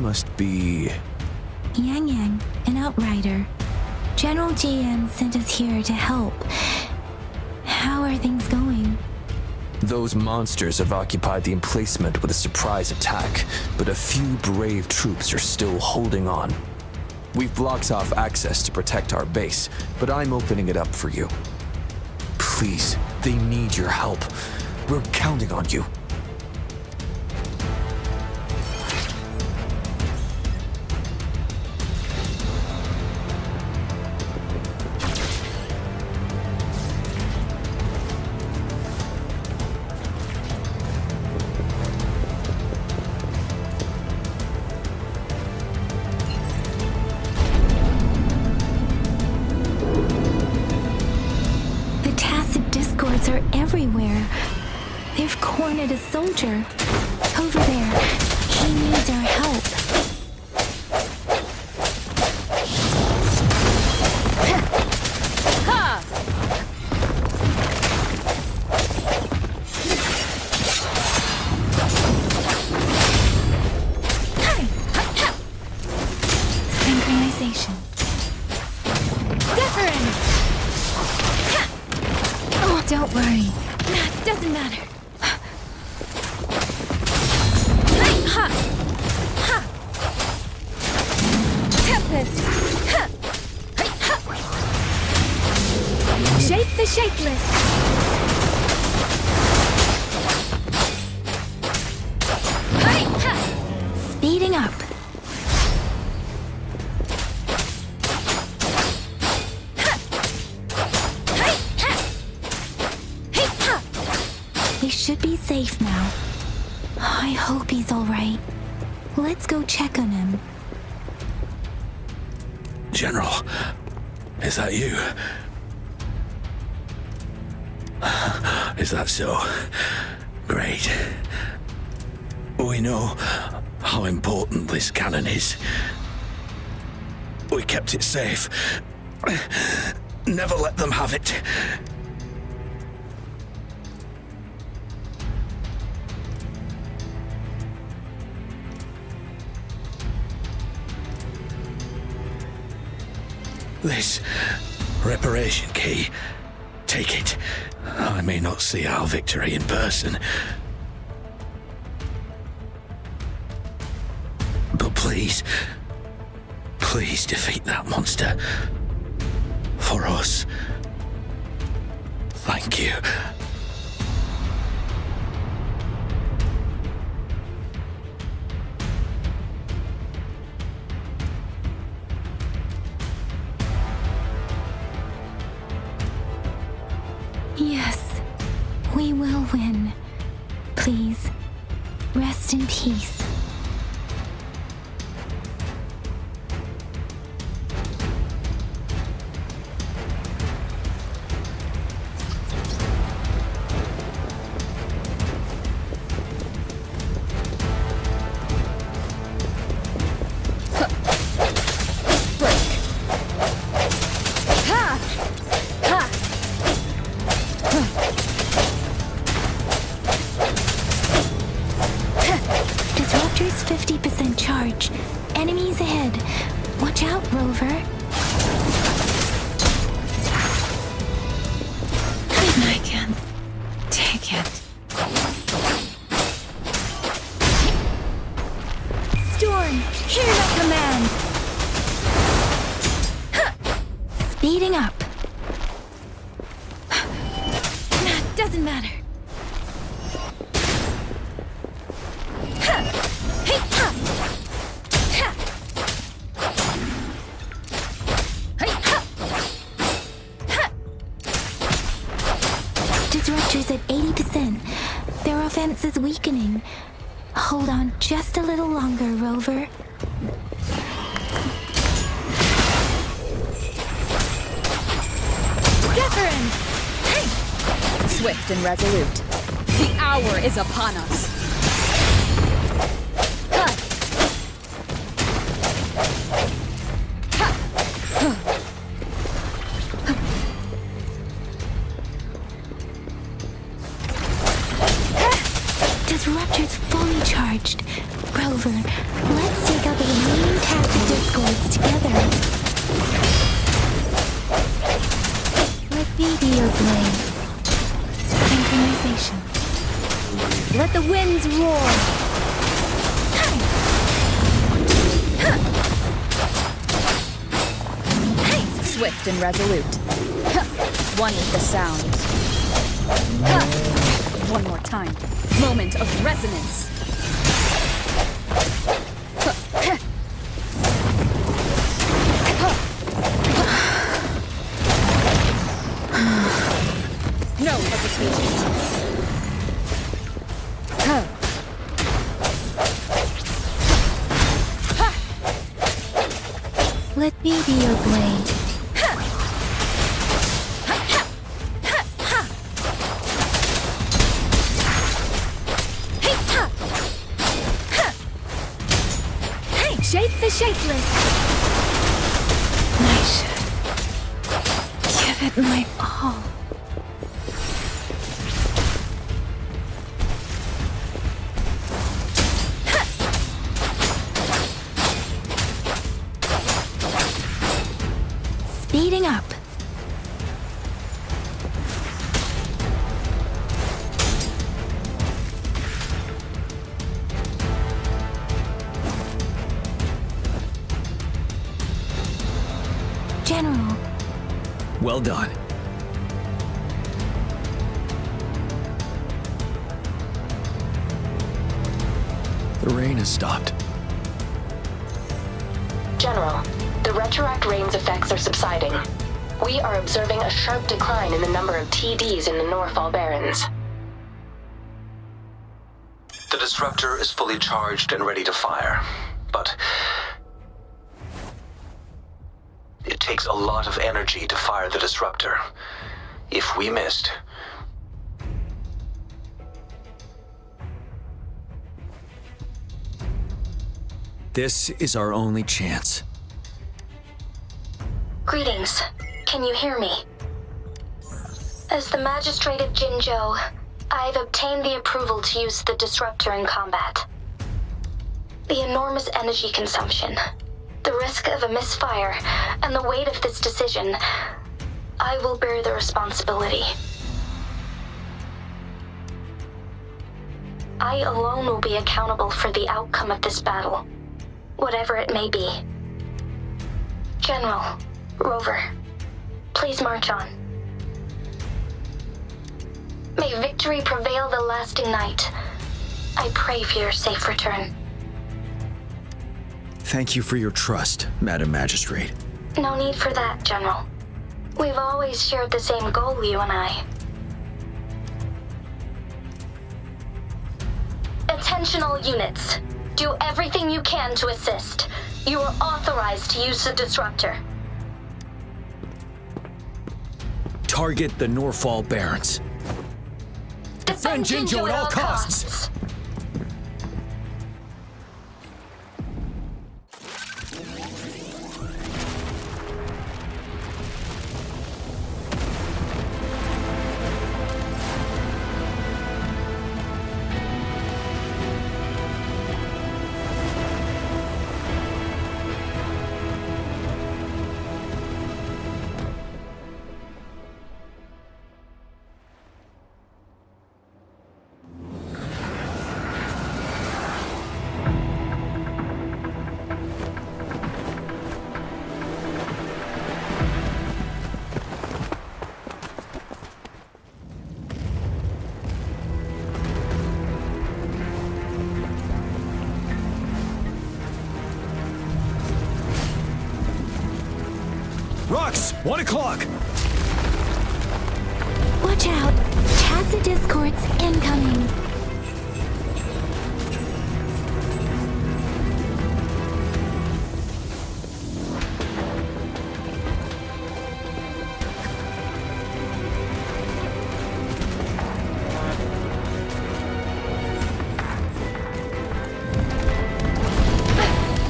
must be... Yang Yang, an outrider. General GM sent us here to help. How are things going? Those monsters have occupied the emplacement with a surprise attack, but a few brave troops are still holding on. We've blocked off access to protect our base, but I'm opening it up for you. Please, they need your help. We're counting on you. Are everywhere. They've cornered a soldier. Over there. He needs our help. Synchronization. Different! Don't worry. Doesn't matter. Tempest! Shape the shapeless! Speeding up. We should be safe now. I hope he's all right. Let's go check on him. General, is that you? Is that so? Great. We know how important this cannon is. We kept it safe. Never let them have it. This reparation key, take it. I may not see our victory in person, but please, please defeat that monster. For us. Thank you. Yes, we will win. Please, rest in peace. Disruptor's 50% charge. Enemies ahead. Watch out, Rover. I can take it. Storm, hear the command. Speeding up. Doesn't matter. Disruptor's at 80%. Their offense is weakening. Hold on just a little longer, Rover. Deference! Swift and resolute. The hour is upon us. Disruptor's fully charged. Rover, let's take out the tacit discords together. Let me be your blade. Synchronization. Let the winds roar! Swift and resolute. One with the sound. One more time. Moment of resonance. No hesitation. Let me be your blade. Shape the shapeless. I should give it my all. Speeding up. General. Well done. The rain has stopped. General, the retroact rain's effects are subsiding. We are observing a sharp decline in the number of TDs in the Norfall Barrens. The disruptor is fully charged and ready to fire, but it takes a lot of energy to fire the disruptor. If we missed, this is our only chance. Greetings. Can you hear me? As the Magistrate of Jinzhou, I've obtained the approval to use the disruptor in combat. The enormous energy consumption, the risk of a misfire, and the weight of this decision, I will bear the responsibility. I alone will be accountable for the outcome of this battle, whatever it may be. General, Rover, please march on. May victory prevail the lasting night. I pray for your safe return. Thank you for your trust, Madam Magistrate. No need for that, General. We've always shared the same goal, you and I. Attention all units. Do everything you can to assist. You are authorized to use the disruptor. Target the Norfall Barrens. Defend Jinzhou at all costs. Rux, 1 o'clock! Watch out! Tacit discords incoming!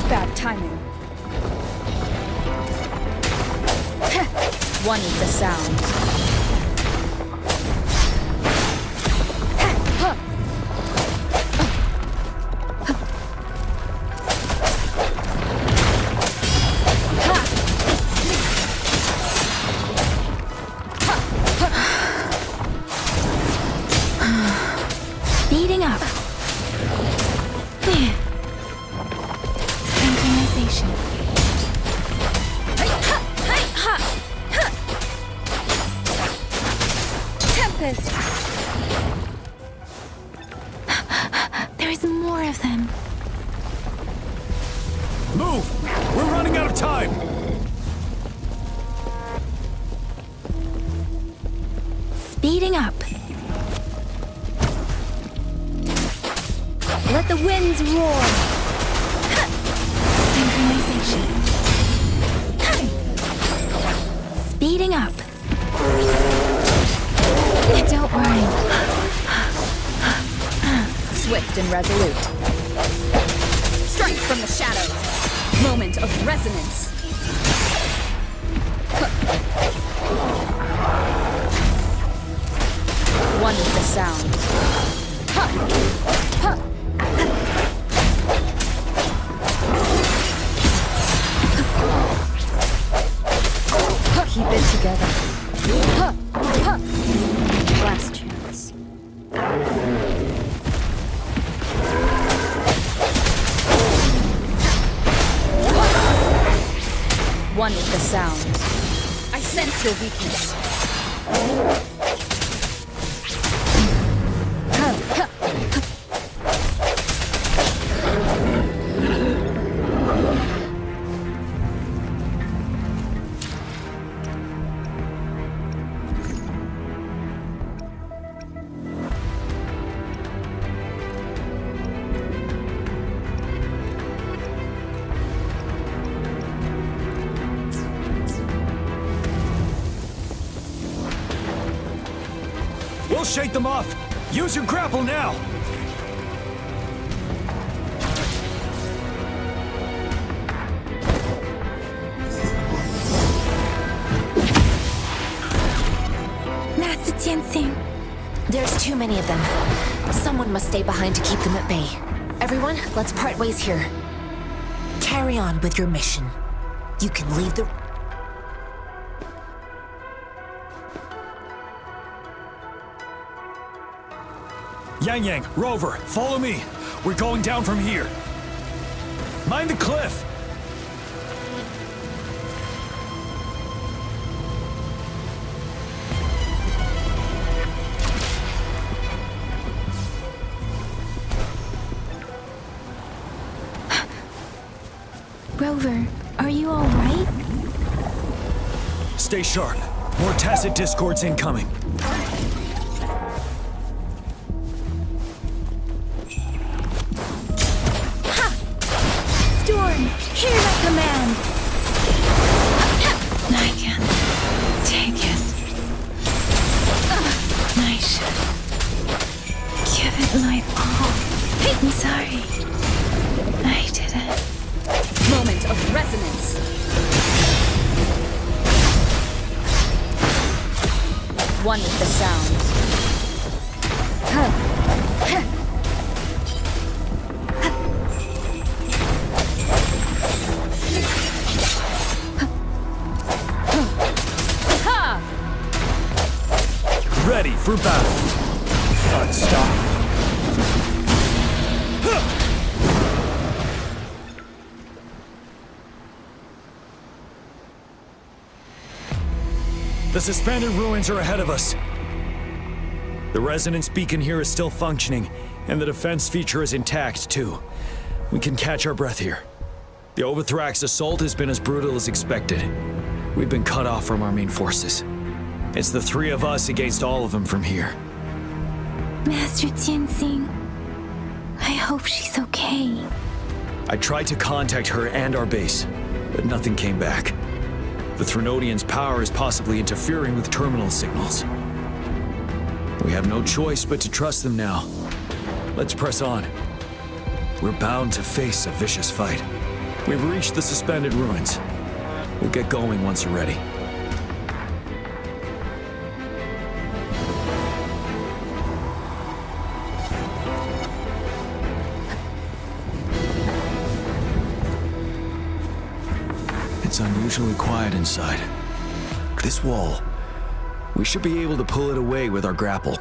Bad timing. One with the sound. purpose. There's more of them. Move! We're running out of time! Speeding up. Let the winds roar. Synchronization. Speeding up. Don't worry. Swift and resolute. Strike from the shadows. Moment of resonance. One with the sound. Keep it together. Last chance. One with the sound. I sense your weakness. We'll shake them off! Use your grapple now! Master Tianxing. There's too many of them. Someone must stay behind to keep them at bay. Everyone, let's part ways here. Carry on with your mission. You can leave the... Yang, Rover, follow me. We're going down from here. Mind the cliff! Rover, are you all right? Stay sharp. More tacit discords incoming. Hear my command! I can take it. I should give it my all. I'm sorry. I didn't. Moment of resonance. One with the sound. Ready for battle. Stop. The suspended ruins are ahead of us. The resonance beacon here is still functioning, and the defense feature is intact, too. We can catch our breath here. The Overthrax assault has been as brutal as expected. We've been cut off from our main forces. It's the three of us against all of them from here. Master Tianxing, I hope she's okay. I tried to contact her and our base, but nothing came back. The Threnodians' power is possibly interfering with terminal signals. We have no choice but to trust them now. Let's press on. We're bound to face a vicious fight. We've reached the suspended ruins. We'll get going once you're ready. It's unusually quiet inside. This wall, we should be able to pull it away with our grapple.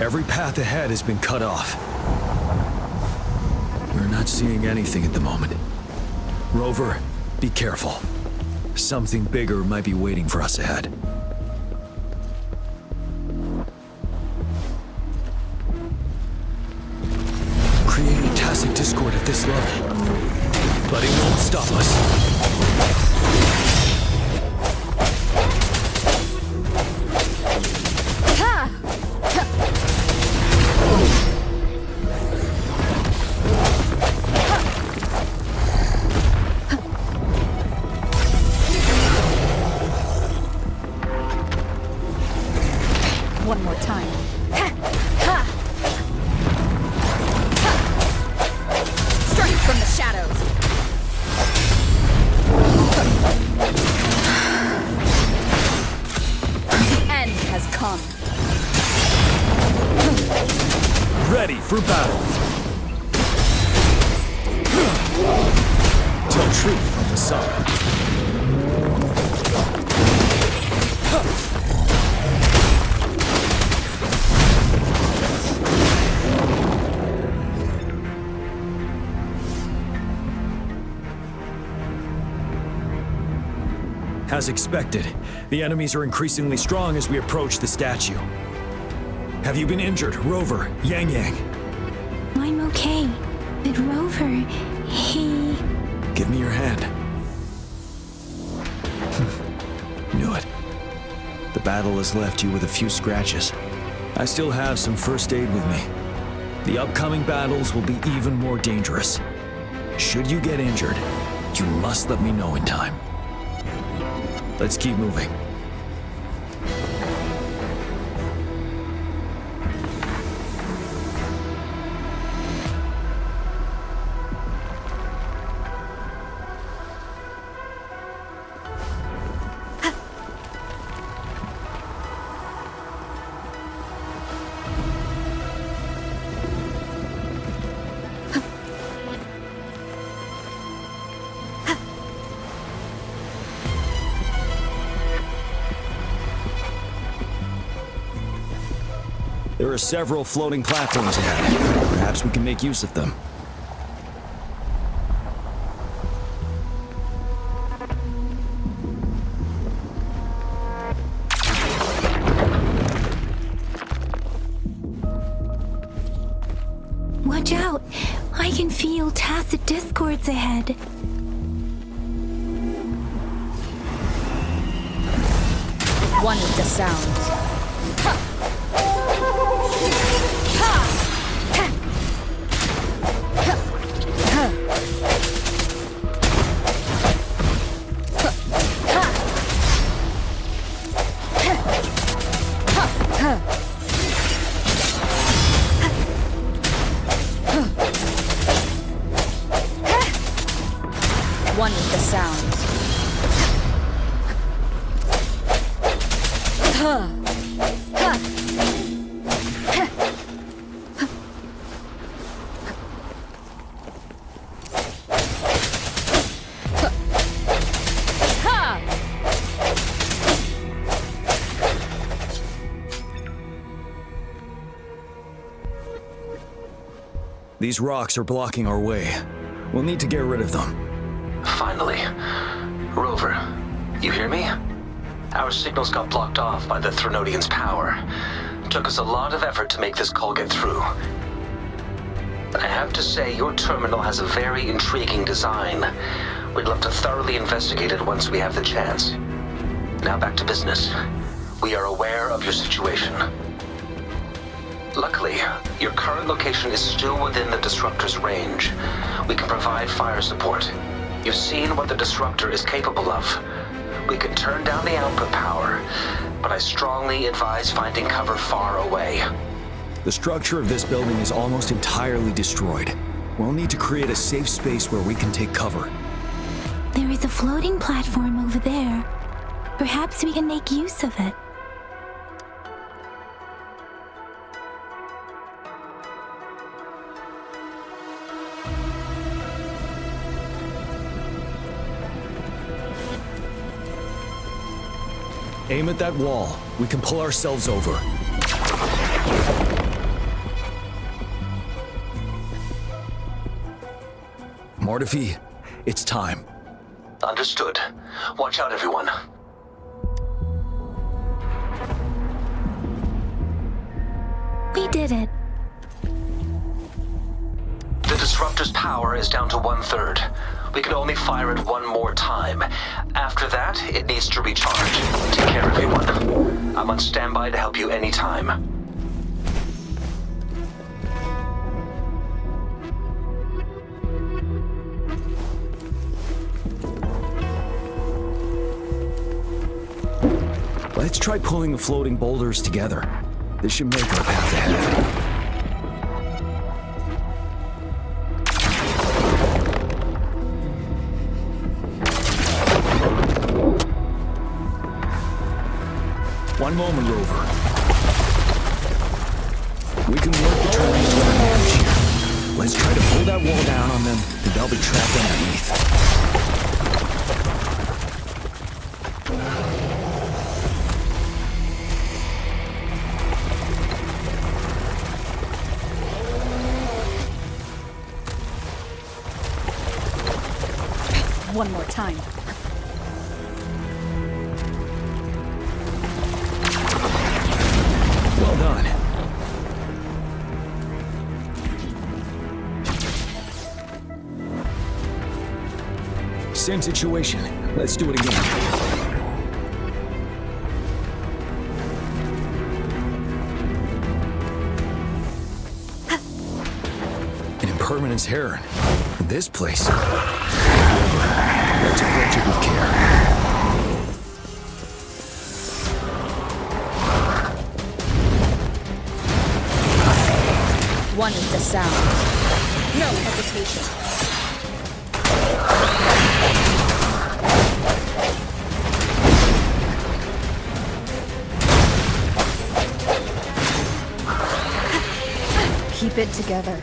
Every path ahead has been cut off. We're not seeing anything at the moment. Rover, be careful. Something bigger might be waiting for us ahead. Creating a tacit discord at this level. But it won't stop us. One more time. Strike from the shadows. The end has come. Ready for battle. Tell truth from the sun. As expected, the enemies are increasingly strong as we approach the statue. Have you been injured, Rover, Yang Yang? I'm okay. But Rover, he... Give me your hand. Knew it. The battle has left you with a few scratches. I still have some first aid with me. The upcoming battles will be even more dangerous. Should you get injured, you must let me know in time. Let's keep moving. There are several floating platforms ahead. Perhaps we can make use of them. Watch out! I can feel tacit discords ahead. One with the sounds. One with the sounds. These rocks are blocking our way. We'll need to get rid of them. Finally. Rover, you hear me? Our signals got blocked off by the Threnodian's power. Took us a lot of effort to make this call get through. I have to say, your terminal has a very intriguing design. We'd love to thoroughly investigate it once we have the chance. Now back to business. We are aware of your situation. Luckily, your current location is still within the Disruptor's range. We can provide fire support. You've seen what the Disruptor is capable of. We can turn down the output power, but I strongly advise finding cover far away. The structure of this building is almost entirely destroyed. We'll need to create a safe space where we can take cover. There is a floating platform over there. Perhaps we can make use of it. Aim at that wall. We can pull ourselves over. Mortefi, it's time. Understood. Watch out, everyone. We did it. The disruptor's power is down to 1/3. We can only fire it one more time. After that, it needs to recharge. Take care, everyone. I'm on standby to help you anytime. Let's try pulling the floating boulders together. This should make our path ahead. One moment, Rover. We can work the terrain to our advantage here. Let's try to pull that wall down on them, and they'll be trapped underneath. One more time. Well done. Same situation. Let's do it again. An impermanence heron. This place. Let's approach it with care. One with the sound. No hesitation. Keep it together.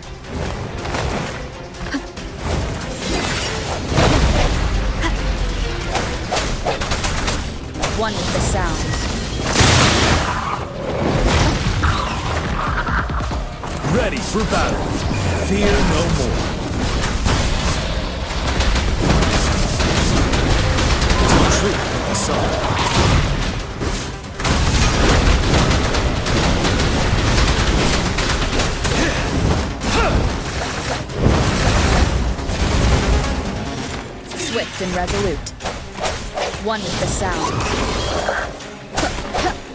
One with the sound. Ready for battle. Fear no more. To truth, the sun. Swift and resolute. One with the sound.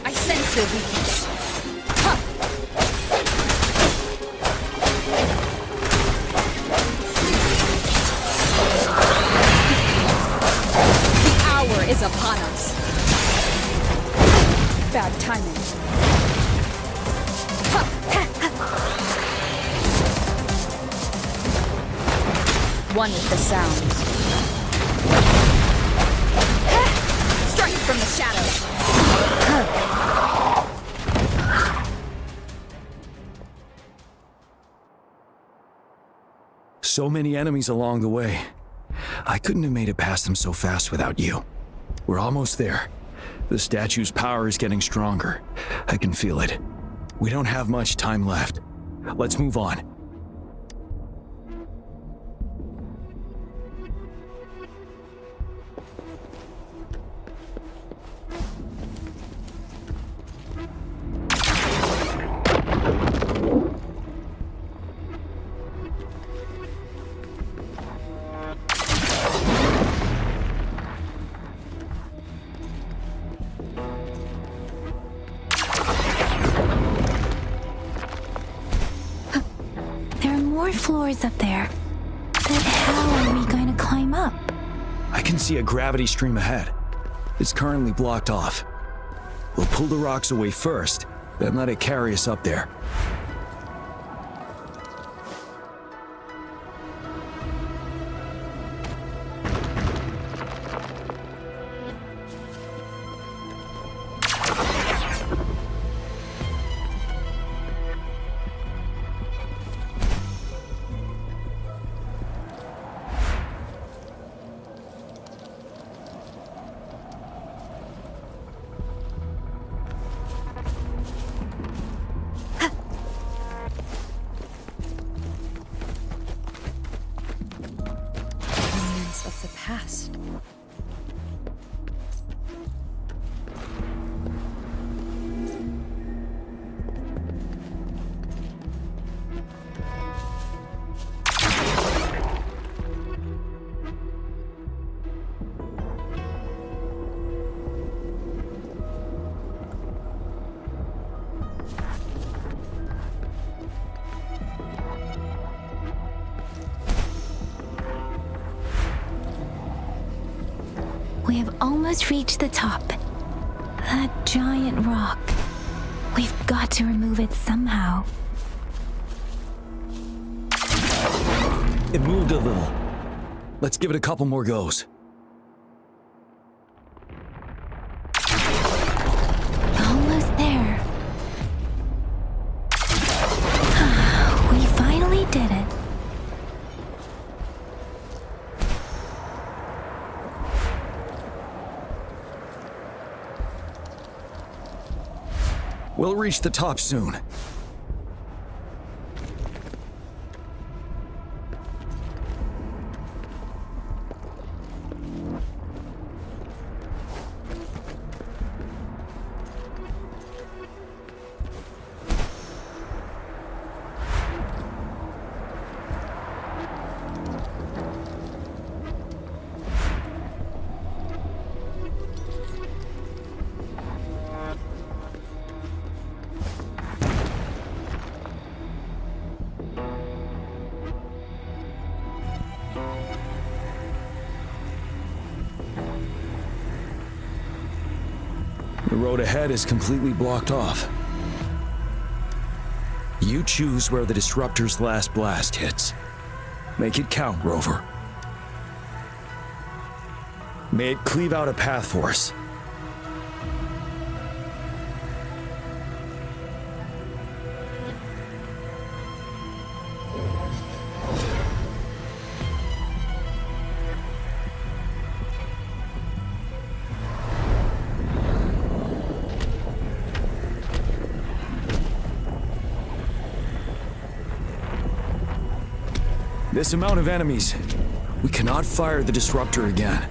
I sense your weakness. The hour is upon us. Bad timing. One with the sound. Strike from the shadows. So many enemies along the way. I couldn't have made it past them so fast without you. We're almost there. The statue's power is getting stronger. I can feel it. We don't have much time left. Let's move on. Floors up there. But how are we going to climb up? I can see a gravity stream ahead. It's currently blocked off. We'll pull the rocks away first, then let it carry us up there. of the past. We have almost reached the top. That giant rock. We've got to remove it somehow. It moved a little. Let's give it a couple more goes. Almost there. We finally did it. We'll reach the top soon. The road ahead is completely blocked off. You choose where the Disruptor's last blast hits. Make it count, Rover. May it cleave out a path for us. This amount of enemies, we cannot fire the Disruptor again.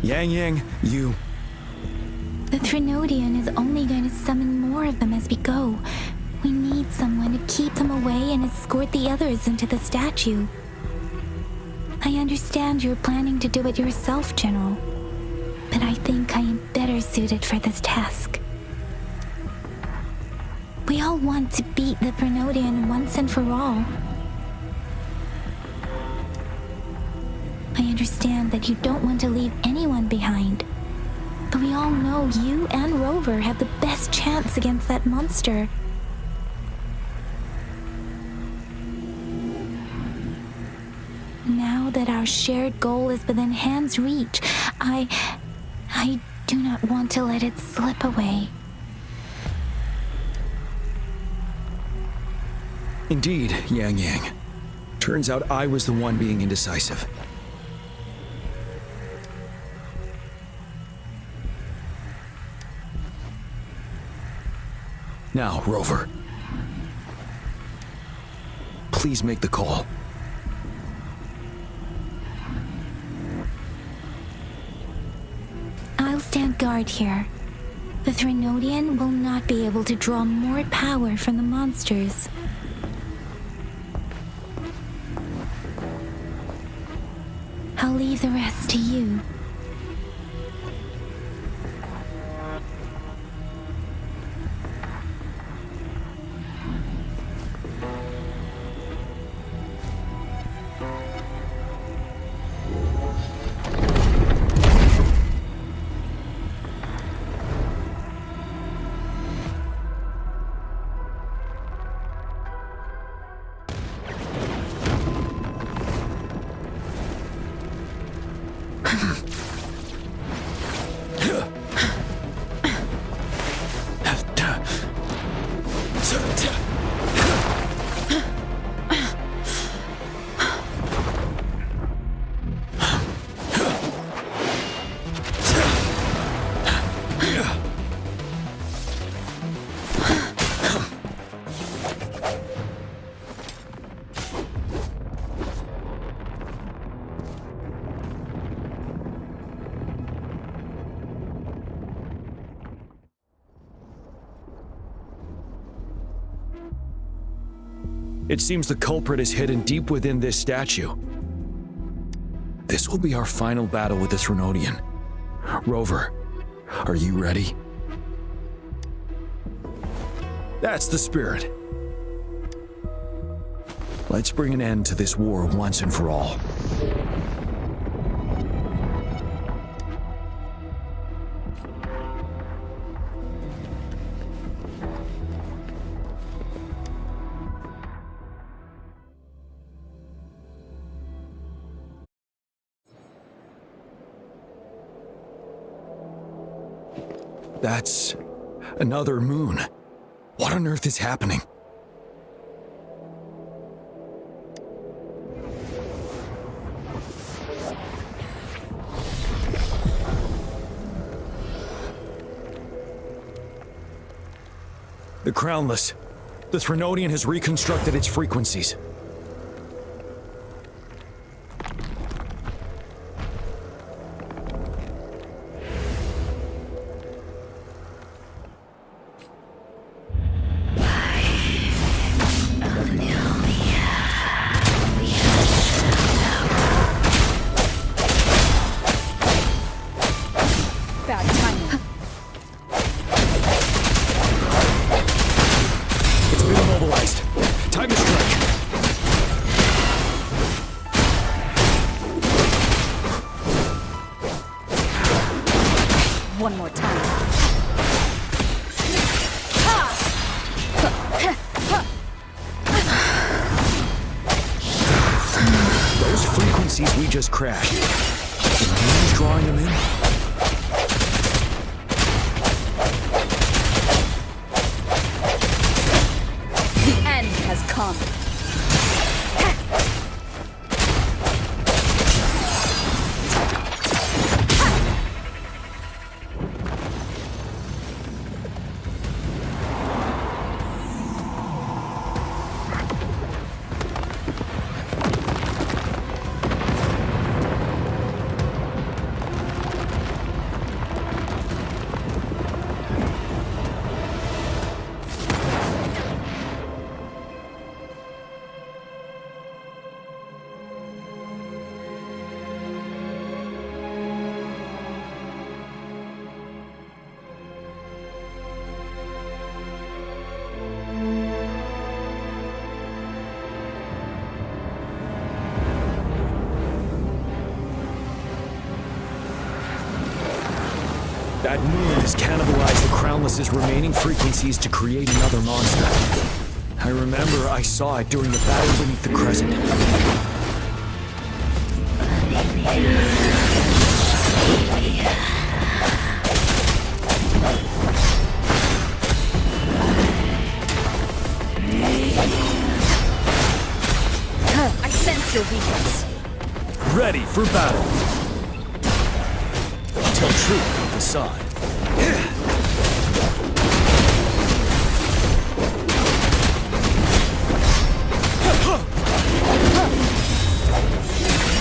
Yang, you... The Trinodian is only going to summon more of them as we go. We need someone to keep them away and escort the others into the statue. I understand you're planning to do it yourself, General, but I think I am better suited for this task. We all want to beat the Trinodian once and for all. I understand that you don't want to leave anyone behind, but we all know you and Rover have the best chance against that monster. Now that our shared goal is within hand's reach, I do not want to let it slip away. Indeed, Yang. Turns out I was the one being indecisive. Now, Rover. Please make the call. I'll stand guard here. The Trinodian will not be able to draw more power from the monsters. I'll leave the rest to you. It seems the culprit is hidden deep within this statue. This will be our final battle with this Rhenodian. Rover, are you ready? That's the spirit. Let's bring an end to this war once and for all. That's another moon. What on earth is happening? The Crownless. The Rhenodian has reconstructed its frequencies. One more time. Those frequencies we just crashed. The moon's drawing them in? The end has come. That moon has cannibalized the Crownless's remaining frequencies to create another monster. I remember I saw it during the battle beneath the Crescent. I sense your weakness. Ready for battle. Tell truth from facade.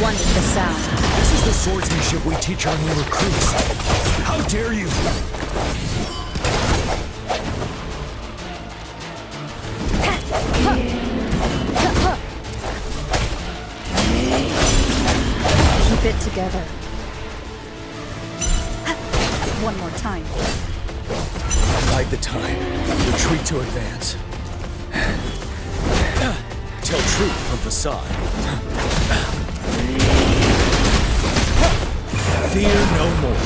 Wonderful sound. This is the swordsmanship we teach our new recruits. How dare you! Keep it together. One more time. Bide the time. Retreat to advance. Tell truth from facade. Fear no more.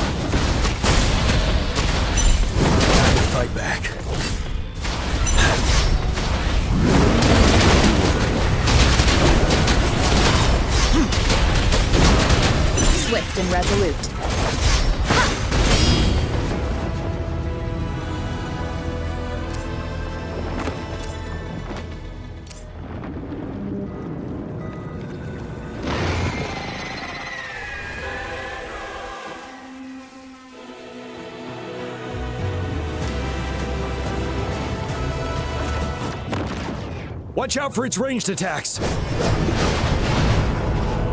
Time to fight back. Swift and resolute. Watch out for its ranged attacks!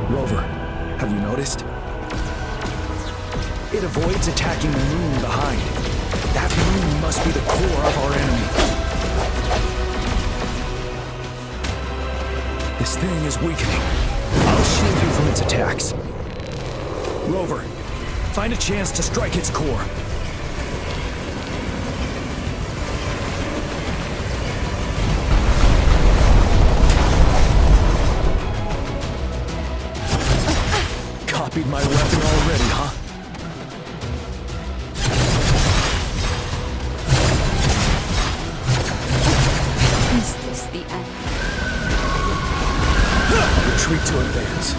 Rover, have you noticed? It avoids attacking the moon behind. That moon must be the core of our enemy. This thing is weakening. I'll shield you from its attacks. Rover, find a chance to strike its core. Copied my weapon already, huh? Is this the end? Retreat to advance.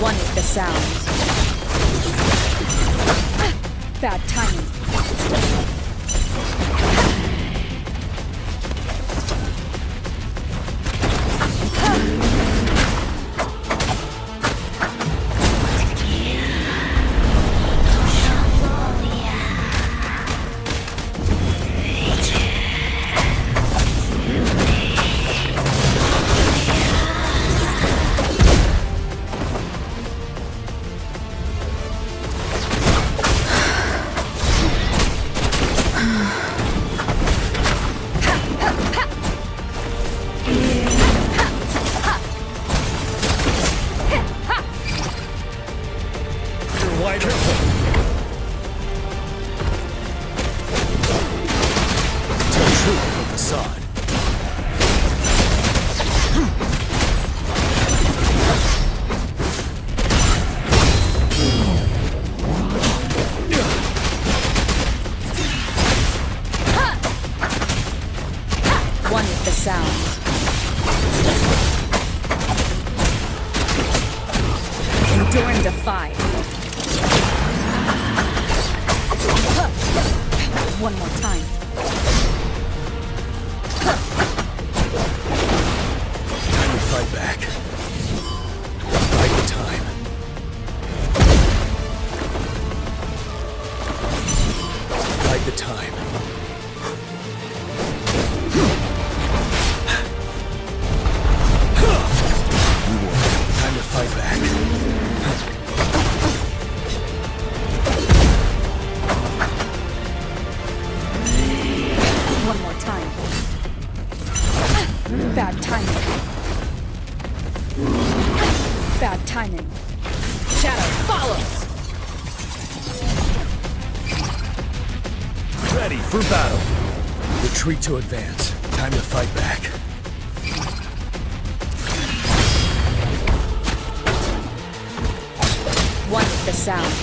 One with the sound. Bad timing. One more time. Time to fight back. Fight the time. Fight the time. You won. Time to fight back. One more time. Bad timing. Bad timing. Shadow follows! Ready for battle. Retreat to advance. Time to fight back. One with the sound.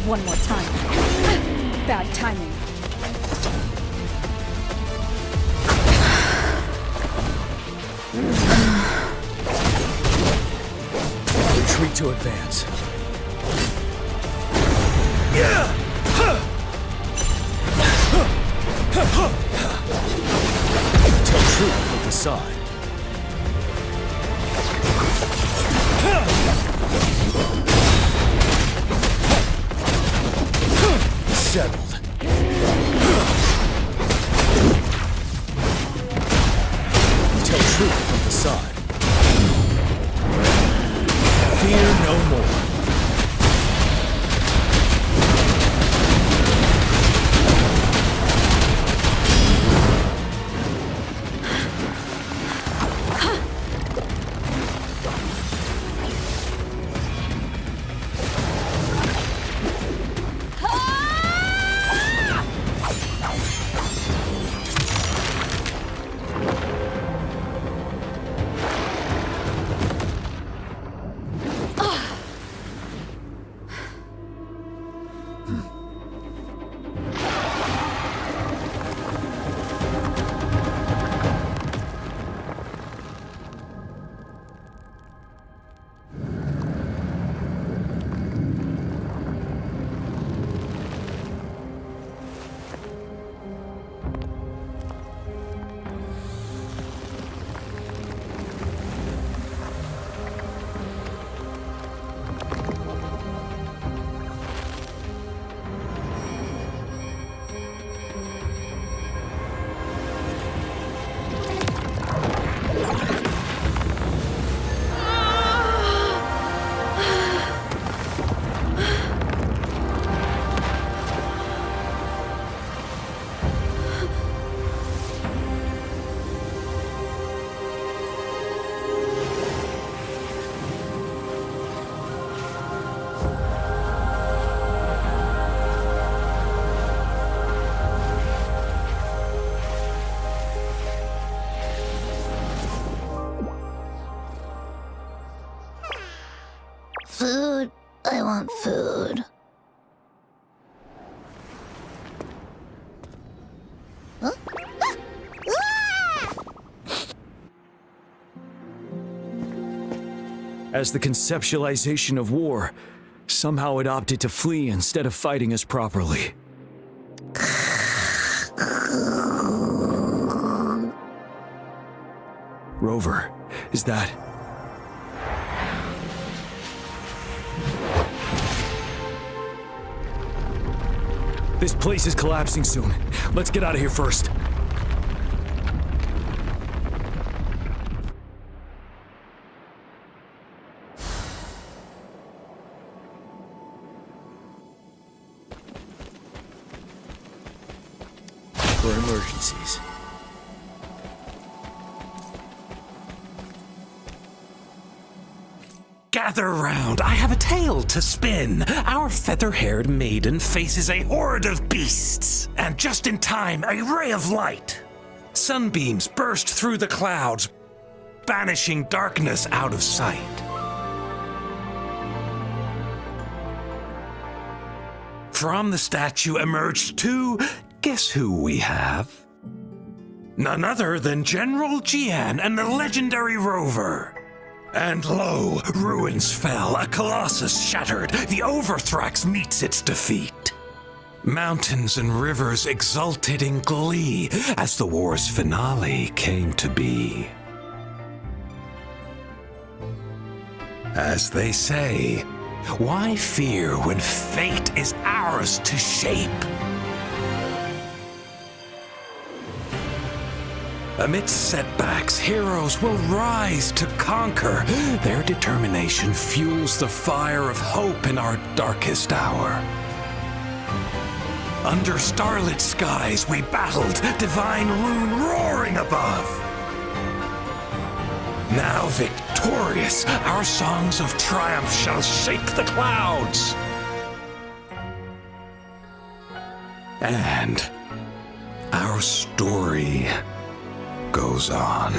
One more time. Bad timing. Retreat to advance. Tell truth with the side. Settled. Tell truth from the side. Fear no more. Food. I want food. Huh? As the conceptualization of war, somehow it opted to flee instead of fighting us properly. Rover, is that... This place is collapsing soon. Let's get out of here first. For emergencies. Gather round, I have a tale to spin. Our feather-haired maiden faces a horde of beasts. And just in time, a ray of light. Sunbeams burst through the clouds, banishing darkness out of sight. From the statue emerged two... Guess who we have? None other than General Jian and the legendary Rover. And lo, ruins fell, a colossus shattered, the Overthrax meets its defeat. Mountains and rivers exulted in glee as the war's finale came to be. As they say, why fear when fate is ours to shape? Amidst setbacks, heroes will rise to conquer. Their determination fuels the fire of hope in our darkest hour. Under starlit skies we battled, divine rune roaring above. Now victorious, our songs of triumph shall shake the clouds. And our story goes on.